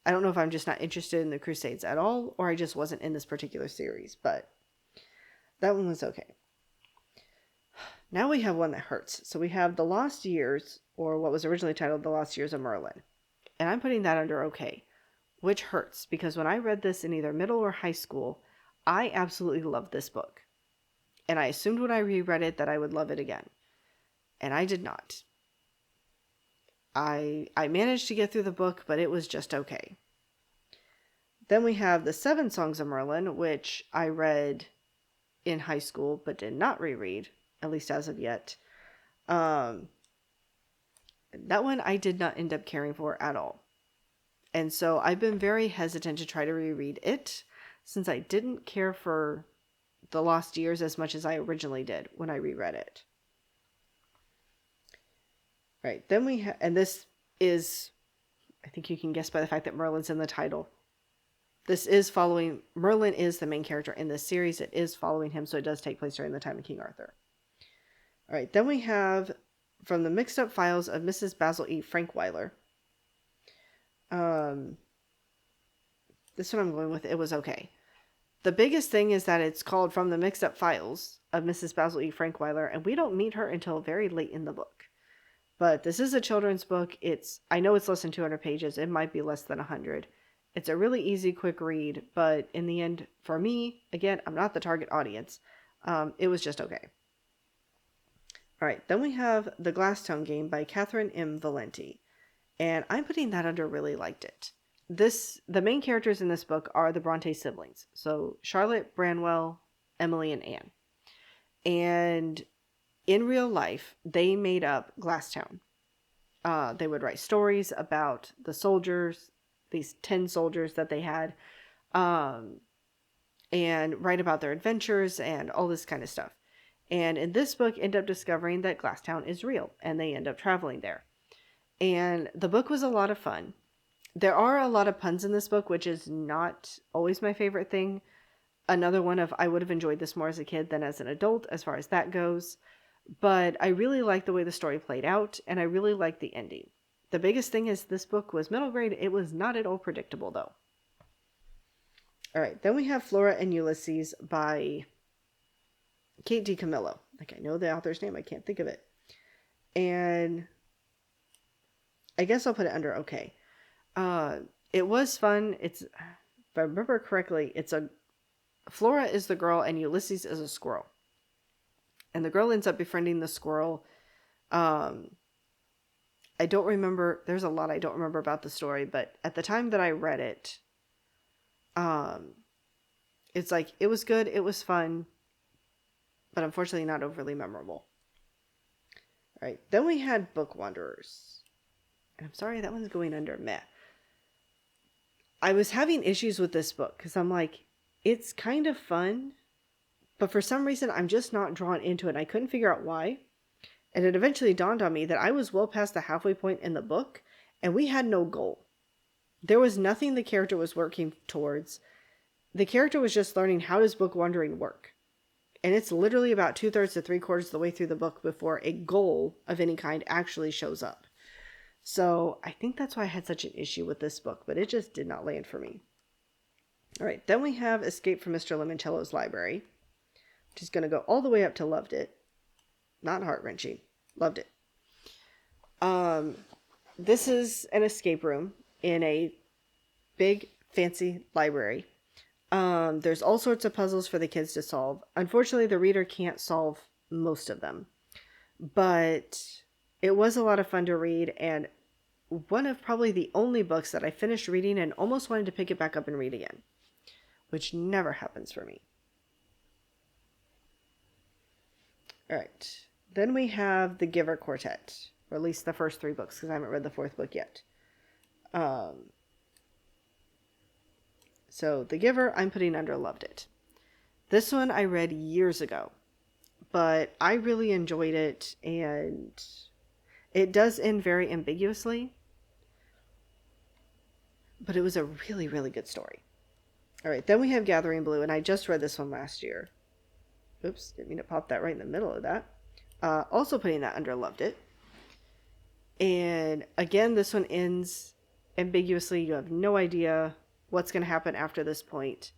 I don't know if I'm just not interested in the Crusades at all, or I just wasn't in this particular series, but that one was okay. Now we have one that hurts. So we have The Lost Years, or what was originally titled The Lost Years of Merlin. And I'm putting that under okay, which hurts because when I read this in either middle or high school, I absolutely loved this book. And I assumed when I reread it that I would love it again. And I did not. I managed to get through the book, but it was just okay. Then we have The Seven Songs of Merlin, which I read in high school, but did not reread, at least as of yet. That one I did not end up caring for at all. And so I've been very hesitant to try to reread it, since I didn't care for The Lost Years as much as I originally did when I reread it. Right, then and this is, I think you can guess by the fact that Merlin's in the title, this is following, Merlin is the main character in this series. It is following him, so it does take place during the time of King Arthur. All right, then we have From the Mixed Up Files of Mrs. Basil E. Frankweiler. This one I'm going with, it was okay. The biggest thing is that it's called From the Mixed Up Files of Mrs. Basil E. Frankweiler, and we don't meet her until very late in the book. But this is a children's book. I know it's less than 200 pages. It might be less than 100. It's a really easy, quick read, but in the end, for me, again, I'm not the target audience. It was just okay. All right, then we have The Glasstone Game by Catherine M. Valenti, and I'm putting that under really liked it. The main characters in this book are the Bronte siblings, so Charlotte, Branwell, Emily, and Anne. And in real life, they made up Glasstown. They would write stories about the soldiers, these 10 soldiers that they had, and write about their adventures and all this kind of stuff. And in this book, end up discovering that Glasstown is real, and they end up traveling there. And the book was a lot of fun. There are a lot of puns in this book, which is not always my favorite thing. Another one of I would have enjoyed this more as a kid than as an adult, as far as that goes. But I really like the way the story played out, and I really like the ending. The biggest thing is this book was middle grade. It was not at all predictable, though. All right, then we have Flora and Ulysses by Kate DiCamillo. Like, I know the author's name, I can't think of it. And I guess I'll put it under okay. It was fun. If I remember correctly, Flora is the girl and Ulysses is a squirrel. And the girl ends up befriending the squirrel. I don't remember, there's a lot I don't remember about the story, but at the time that I read it, it's like, it was good, it was fun, but unfortunately not overly memorable. All right, then we had Book Wanderers. And I'm sorry, that one's going under meh. I was having issues with this book because I'm like, it's kind of fun, but for some reason I'm just not drawn into it. I couldn't figure out why. And it eventually dawned on me that I was well past the halfway point in the book, and we had no goal. There was nothing the character was working towards. The character was just learning, how does book wandering work? And it's literally about 2/3 to 3/4 of the way through the book before a goal of any kind actually shows up. So I think that's why I had such an issue with this book, but it just did not land for me. All right, then we have Escape from Mr. Limoncello's Library, which is going to go all the way up to loved it. Not heart-wrenching. Loved it. This is an escape room in a big, fancy library. There's all sorts of puzzles for the kids to solve. Unfortunately, the reader can't solve most of them. But it was a lot of fun to read, and one of probably the only books that I finished reading and almost wanted to pick it back up and read again, which never happens for me. All right. Then we have The Giver Quartet, or at least the first 3 books, because I haven't read the 4th book yet. So The Giver, I'm putting under loved it. This one I read years ago, but I really enjoyed it, and it does end very ambiguously, but it was a really, really good story. All right, then we have Gathering Blue, and I just read this one last year. Oops, didn't mean to pop that right in the middle of that. Also putting that under loved it. And again, this one ends ambiguously. You have no idea what's going to happen after this point.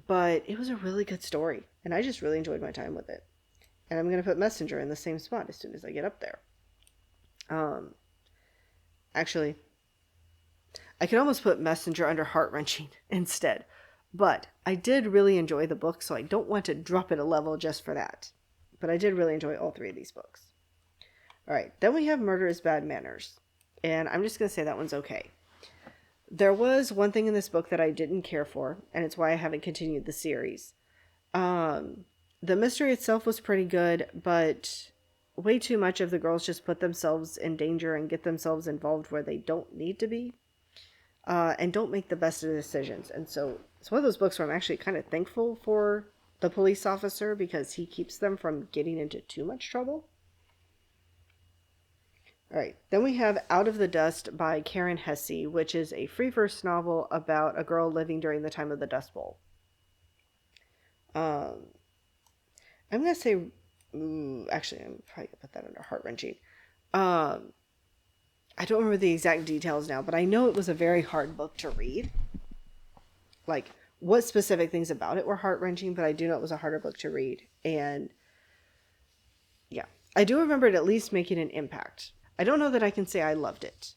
But it was a really good story, and I just really enjoyed my time with it. And I'm going to put Messenger in the same spot as soon as I get up there. Actually, I can almost put Messenger under heart-wrenching instead. But I did really enjoy the book, so I don't want to drop it a level just for that. But I did really enjoy all 3 of these books. All right, then we have Murder is Bad Manners. And I'm just going to say that one's okay. There was one thing in this book that I didn't care for, and it's why I haven't continued the series. The mystery itself was pretty good, but way too much of the girls just put themselves in danger and get themselves involved where they don't need to be, and don't make the best of decisions. And so it's one of those books where I'm actually kind of thankful for the police officer, because he keeps them from getting into too much trouble. All right, then we have Out of the Dust by Karen Hesse, which is a free verse novel about a girl living during the time of the Dust Bowl. Um, I'm going to say, actually, I'm probably going to put that under heart-wrenching. Um, I don't remember the exact details now, but I know it was a very hard book to read. Like, what specific things about it were heart-wrenching, but I do know it was a harder book to read. And yeah, I do remember it at least making an impact. I don't know that I can say I loved it,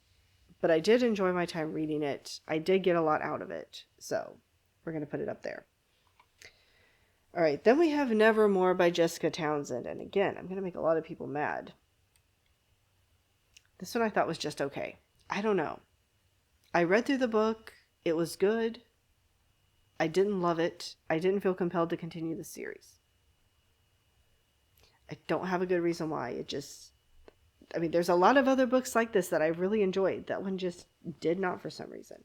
but I did enjoy my time reading it. I did get a lot out of it, so we're going to put it up there. All right, then we have Nevermore by Jessica Townsend. And again, I'm going to make a lot of people mad. This one I thought was just okay. I don't know. I read through the book. It was good. I didn't love it. I didn't feel compelled to continue the series. I don't have a good reason why. It just... I mean, there's a lot of other books like this that I really enjoyed. That one just did not for some reason.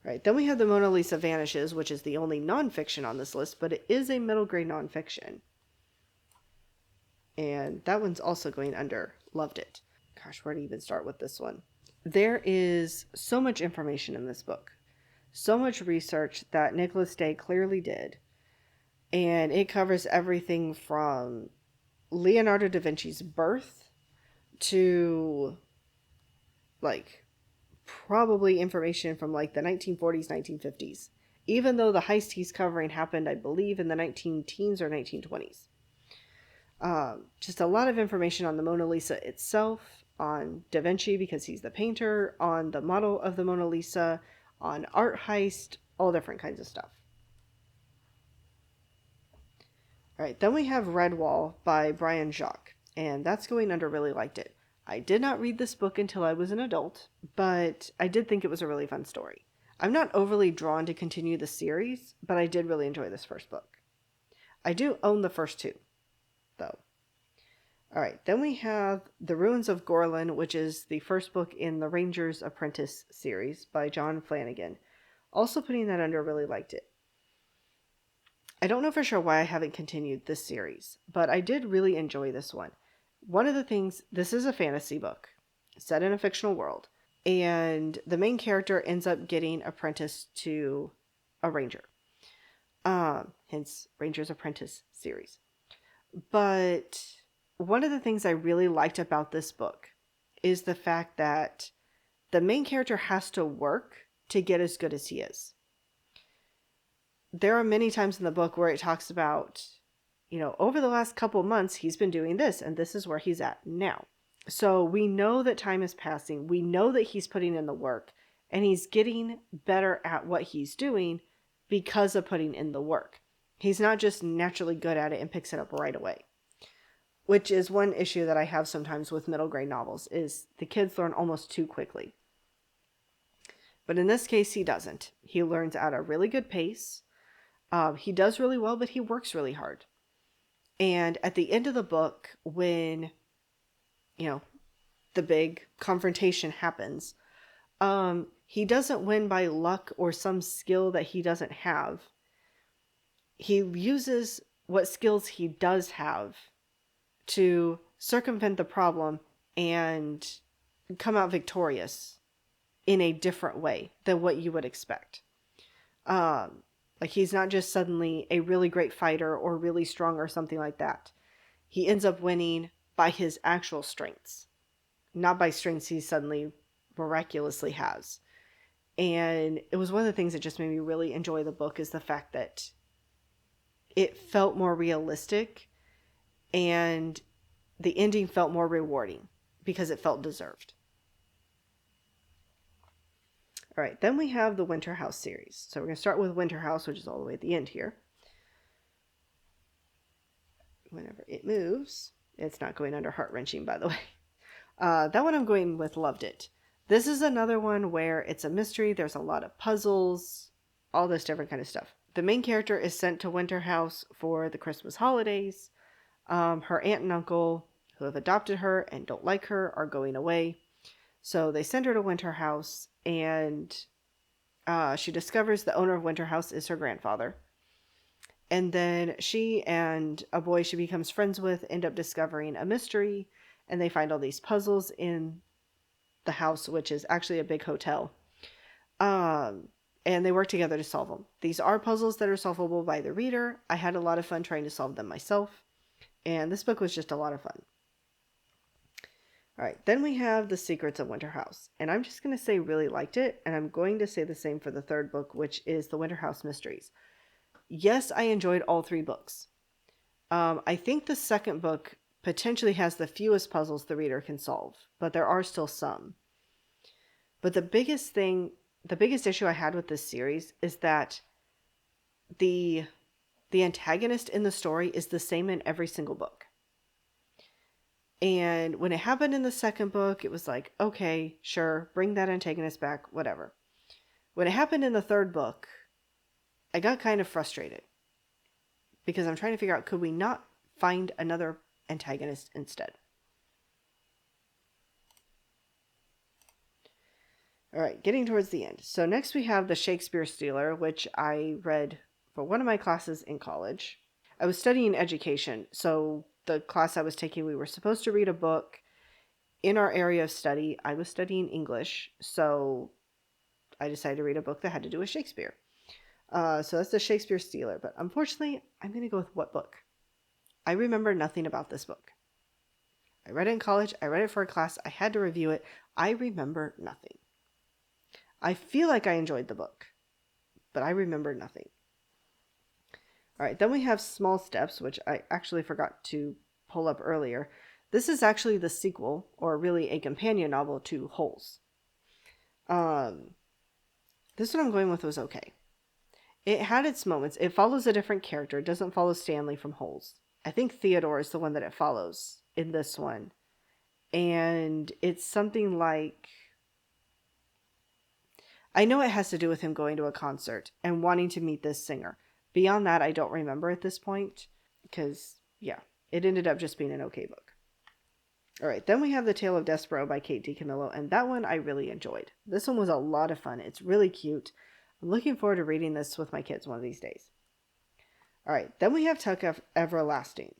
Right, then we have The Mona Lisa Vanishes, which is the only nonfiction on this list, but it is a middle grade nonfiction. And that one's also going under loved it. Gosh, where to even start with this one? There is so much information in this book. So much research that Nicholas Day clearly did. And it covers everything from Leonardo da Vinci's birth to, like, probably information from like the 1940s, 1950s, even though the heist he's covering happened, I believe, in the 19-teens or 1920s. Just a lot of information on the Mona Lisa itself, on Da Vinci because he's the painter, on the model of the Mona Lisa, on art heist, all different kinds of stuff. All right, then we have Redwall by Brian Jacques, and that's going under really liked it. I did not read this book until I was an adult, but I did think it was a really fun story. I'm not overly drawn to continue the series, but I did really enjoy this first book. I do own the first two, though. All right, then we have The Ruins of Gorlin, which is the first book in the Ranger's Apprentice series by John Flanagan. Also putting that under really liked it. I don't know for sure why I haven't continued this series, but I did really enjoy this one. One of the things, this is a fantasy book set in a fictional world, and the main character ends up getting apprenticed to a ranger. Hence Ranger's Apprentice series. But one of the things I really liked about this book is the fact that the main character has to work to get as good as he is. There are many times in the book where it talks about, you know, over the last couple months, he's been doing this, and this is where he's at now. So we know that time is passing. We know that he's putting in the work, and he's getting better at what he's doing because of putting in the work. He's not just naturally good at it and picks it up right away, which is one issue that I have sometimes with middle grade novels, is the kids learn almost too quickly. But in this case, he doesn't. He learns at a really good pace. He does really well, but he works really hard. And at the end of the book, when, you know, the big confrontation happens, he doesn't win by luck or some skill that he doesn't have. He uses what skills he does have to circumvent the problem and come out victorious in a different way than what you would expect. Like, he's not just suddenly a really great fighter or really strong or something like that. He ends up winning by his actual strengths, not by strengths he suddenly miraculously has. And it was one of the things that just made me really enjoy the book, is the fact that it felt more realistic and the ending felt more rewarding because it felt deserved. All right, then we have the Winter House series. So we're going to start with Winter House, which is all the way at the end here. Whenever it moves, it's not going under heart-wrenching, by the way. That one I'm going with loved it. This is another one where it's a mystery. There's a lot of puzzles, all this different kind of stuff. The main character is sent to Winter House for the Christmas holidays. Her aunt and uncle, who have adopted her and don't like her, are going away. So they send her to Winter House, and she discovers the owner of Winter House is her grandfather. And then she and a boy she becomes friends with end up discovering a mystery, and they find all these puzzles in the house, which is actually a big hotel. And they work together to solve them. These are puzzles that are solvable by the reader. I had a lot of fun trying to solve them myself, and this book was just a lot of fun. All right, then we have The Secrets of Winter House, and I'm just going to say really liked it, and I'm going to say the same for the third book, which is The Winter House Mysteries. Yes, I enjoyed all 3 books. I think the second book potentially has the fewest puzzles the reader can solve, but there are still some. But the biggest issue I had with this series is that the antagonist in the story is the same in every single book. And when it happened in the second book, it was like, okay, sure, bring that antagonist back, whatever. When it happened in the third book, I got kind of frustrated because I'm trying to figure out, could we not find another antagonist instead? All right, getting towards the end. So next we have The Shakespeare Stealer, which I read for one of my classes in college. I was studying education, so the class I was taking, we were supposed to read a book in our area of study. I was studying English, so I decided to read a book that had to do with Shakespeare. So that's The Shakespeare Stealer, but unfortunately, I'm going to go with what book? I remember nothing about this book. I read it in college, I read it for a class, I had to review it. I remember nothing. I feel like I enjoyed the book, but I remember nothing. All right, then we have Small Steps, which I actually forgot to pull up earlier. This is actually the sequel, or really a companion novel to Holes. This one I'm going with was okay. It had its moments. It follows a different character. It doesn't follow Stanley from Holes. I think Theodore is the one that it follows in this one. And it's something like... I know it has to do with him going to a concert and wanting to meet this singer. Beyond that, I don't remember at this point. Because, yeah, it ended up just being an okay book. All right, then we have The Tale of Despero by Kate DiCamillo. And that one I really enjoyed. This one was a lot of fun. It's really cute. I'm looking forward to reading this with my kids one of these days. All right, then we have Tuck Everlasting.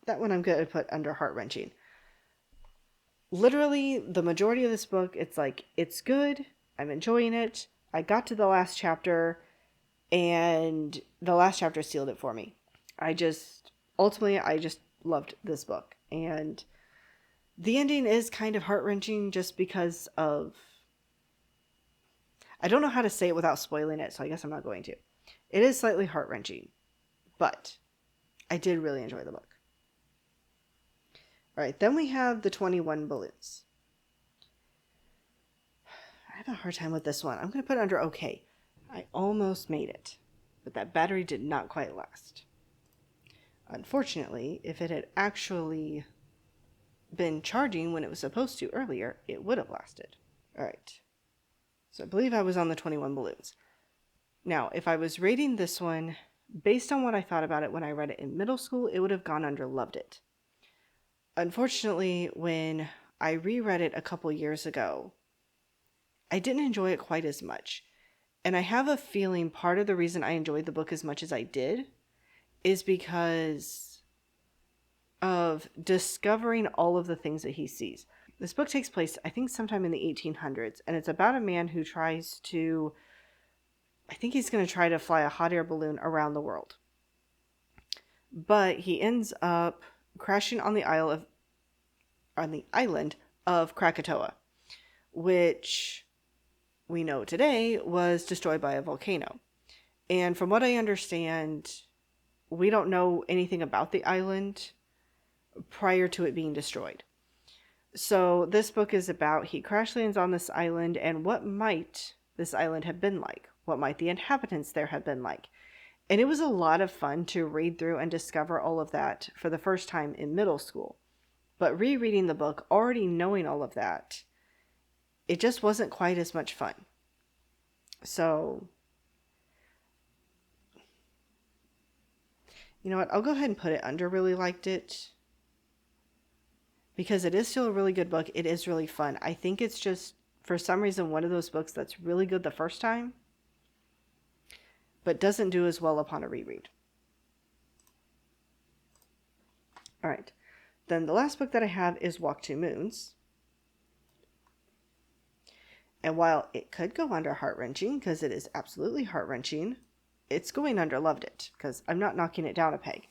That one I'm going to put under heart-wrenching. Literally, the majority of this book, it's like, it's good, I'm enjoying it. I got to the last chapter, and the last chapter sealed it for me. Ultimately, I just loved this book. And the ending is kind of heart-wrenching just because of... I don't know how to say it without spoiling it, so I guess I'm not going to. It is slightly heart-wrenching, but I did really enjoy the book. All right, then we have The 21 Balloons. I have a hard time with this one. I'm going to put it under okay. I almost made it, but that battery did not quite last. Unfortunately, if it had actually been charging when it was supposed to earlier, it would have lasted. All right. So I believe I was on The 21 Balloons. Now, if I was rating this one, based on what I thought about it when I read it in middle school, it would have gone under loved it. Unfortunately, when I reread it a couple years ago, I didn't enjoy it quite as much. And I have a feeling part of the reason I enjoyed the book as much as I did is because of discovering all of the things that he sees. This book takes place, I think, sometime in the 1800s, and it's about a man who tries to... I think he's going to try to fly a hot air balloon around the world. But he ends up crashing on the island of Krakatoa, which we know today was destroyed by a volcano. And from what I understand, we don't know anything about the island prior to it being destroyed. So this book is about he crash lands on this island and what might this island have been like? What might the inhabitants there have been like? And it was a lot of fun to read through and discover all of that for the first time in middle school. But rereading the book, already knowing all of that, it just wasn't quite as much fun. So, you know what? I'll go ahead and put it under really liked it. Because it is still a really good book. It is really fun. I think it's just, for some reason, one of those books that's really good the first time, but doesn't do as well upon a reread. All right. Then the last book that I have is Walk Two Moons. And while it could go under heart-wrenching, because it is absolutely heart-wrenching, it's going under loved it, because I'm not knocking it down a peg.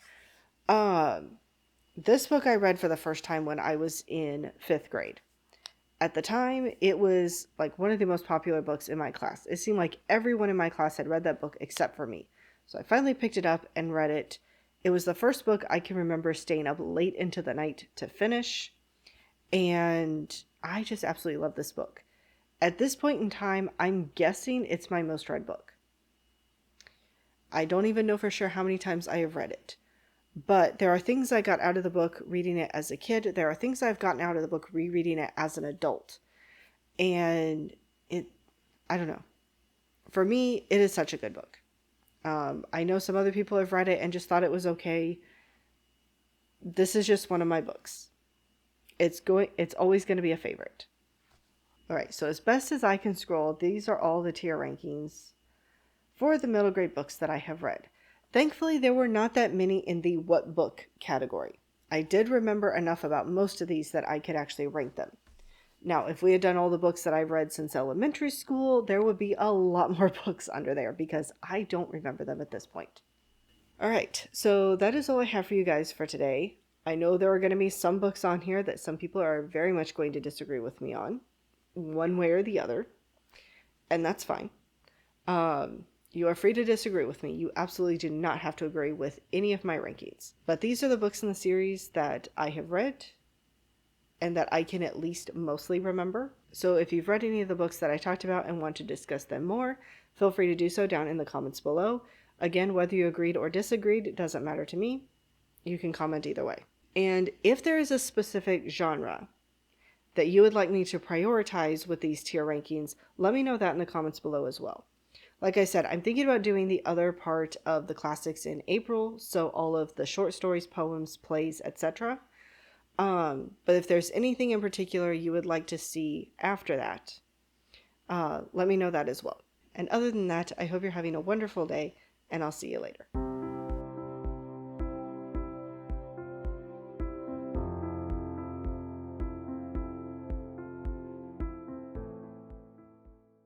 This book I read for the first time when I was in 5th grade. At the time, it was like one of the most popular books in my class. It seemed like everyone in my class had read that book except for me. So I finally picked it up and read it. It was the first book I can remember staying up late into the night to finish. And I just absolutely love this book. At this point in time, I'm guessing it's my most read book. I don't even know for sure how many times I have read it. But there are things I got out of the book reading it as a kid. There are things I've gotten out of the book rereading it as an adult. And I don't know. For me, it is such a good book. I know some other people have read it and just thought it was okay. This is just one of my books. It's always going to be a favorite. All right, so as best as I can scroll, these are all the tier rankings for the middle grade books that I have read. Thankfully, there were not that many in the what book category. I did remember enough about most of these that I could actually rank them. Now, if we had done all the books that I've read since elementary school, there would be a lot more books under there because I don't remember them at this point. All right, so that is all I have for you guys for today. I know there are going to be some books on here that some people are very much going to disagree with me on, one way or the other, and that's fine. You are free to disagree with me. You absolutely do not have to agree with any of my rankings. But these are the books in the series that I have read and that I can at least mostly remember. So if you've read any of the books that I talked about and want to discuss them more, feel free to do so down in the comments below. Again, whether you agreed or disagreed, it doesn't matter to me. You can comment either way. And if there is a specific genre that you would like me to prioritize with these tier rankings, let me know that in the comments below as well. Like I said, I'm thinking about doing the other part of the classics in April, so all of the short stories, poems, plays, etc. But if there's anything in particular you would like to see after that, let me know that as well. And other than that, I hope you're having a wonderful day, and I'll see you later.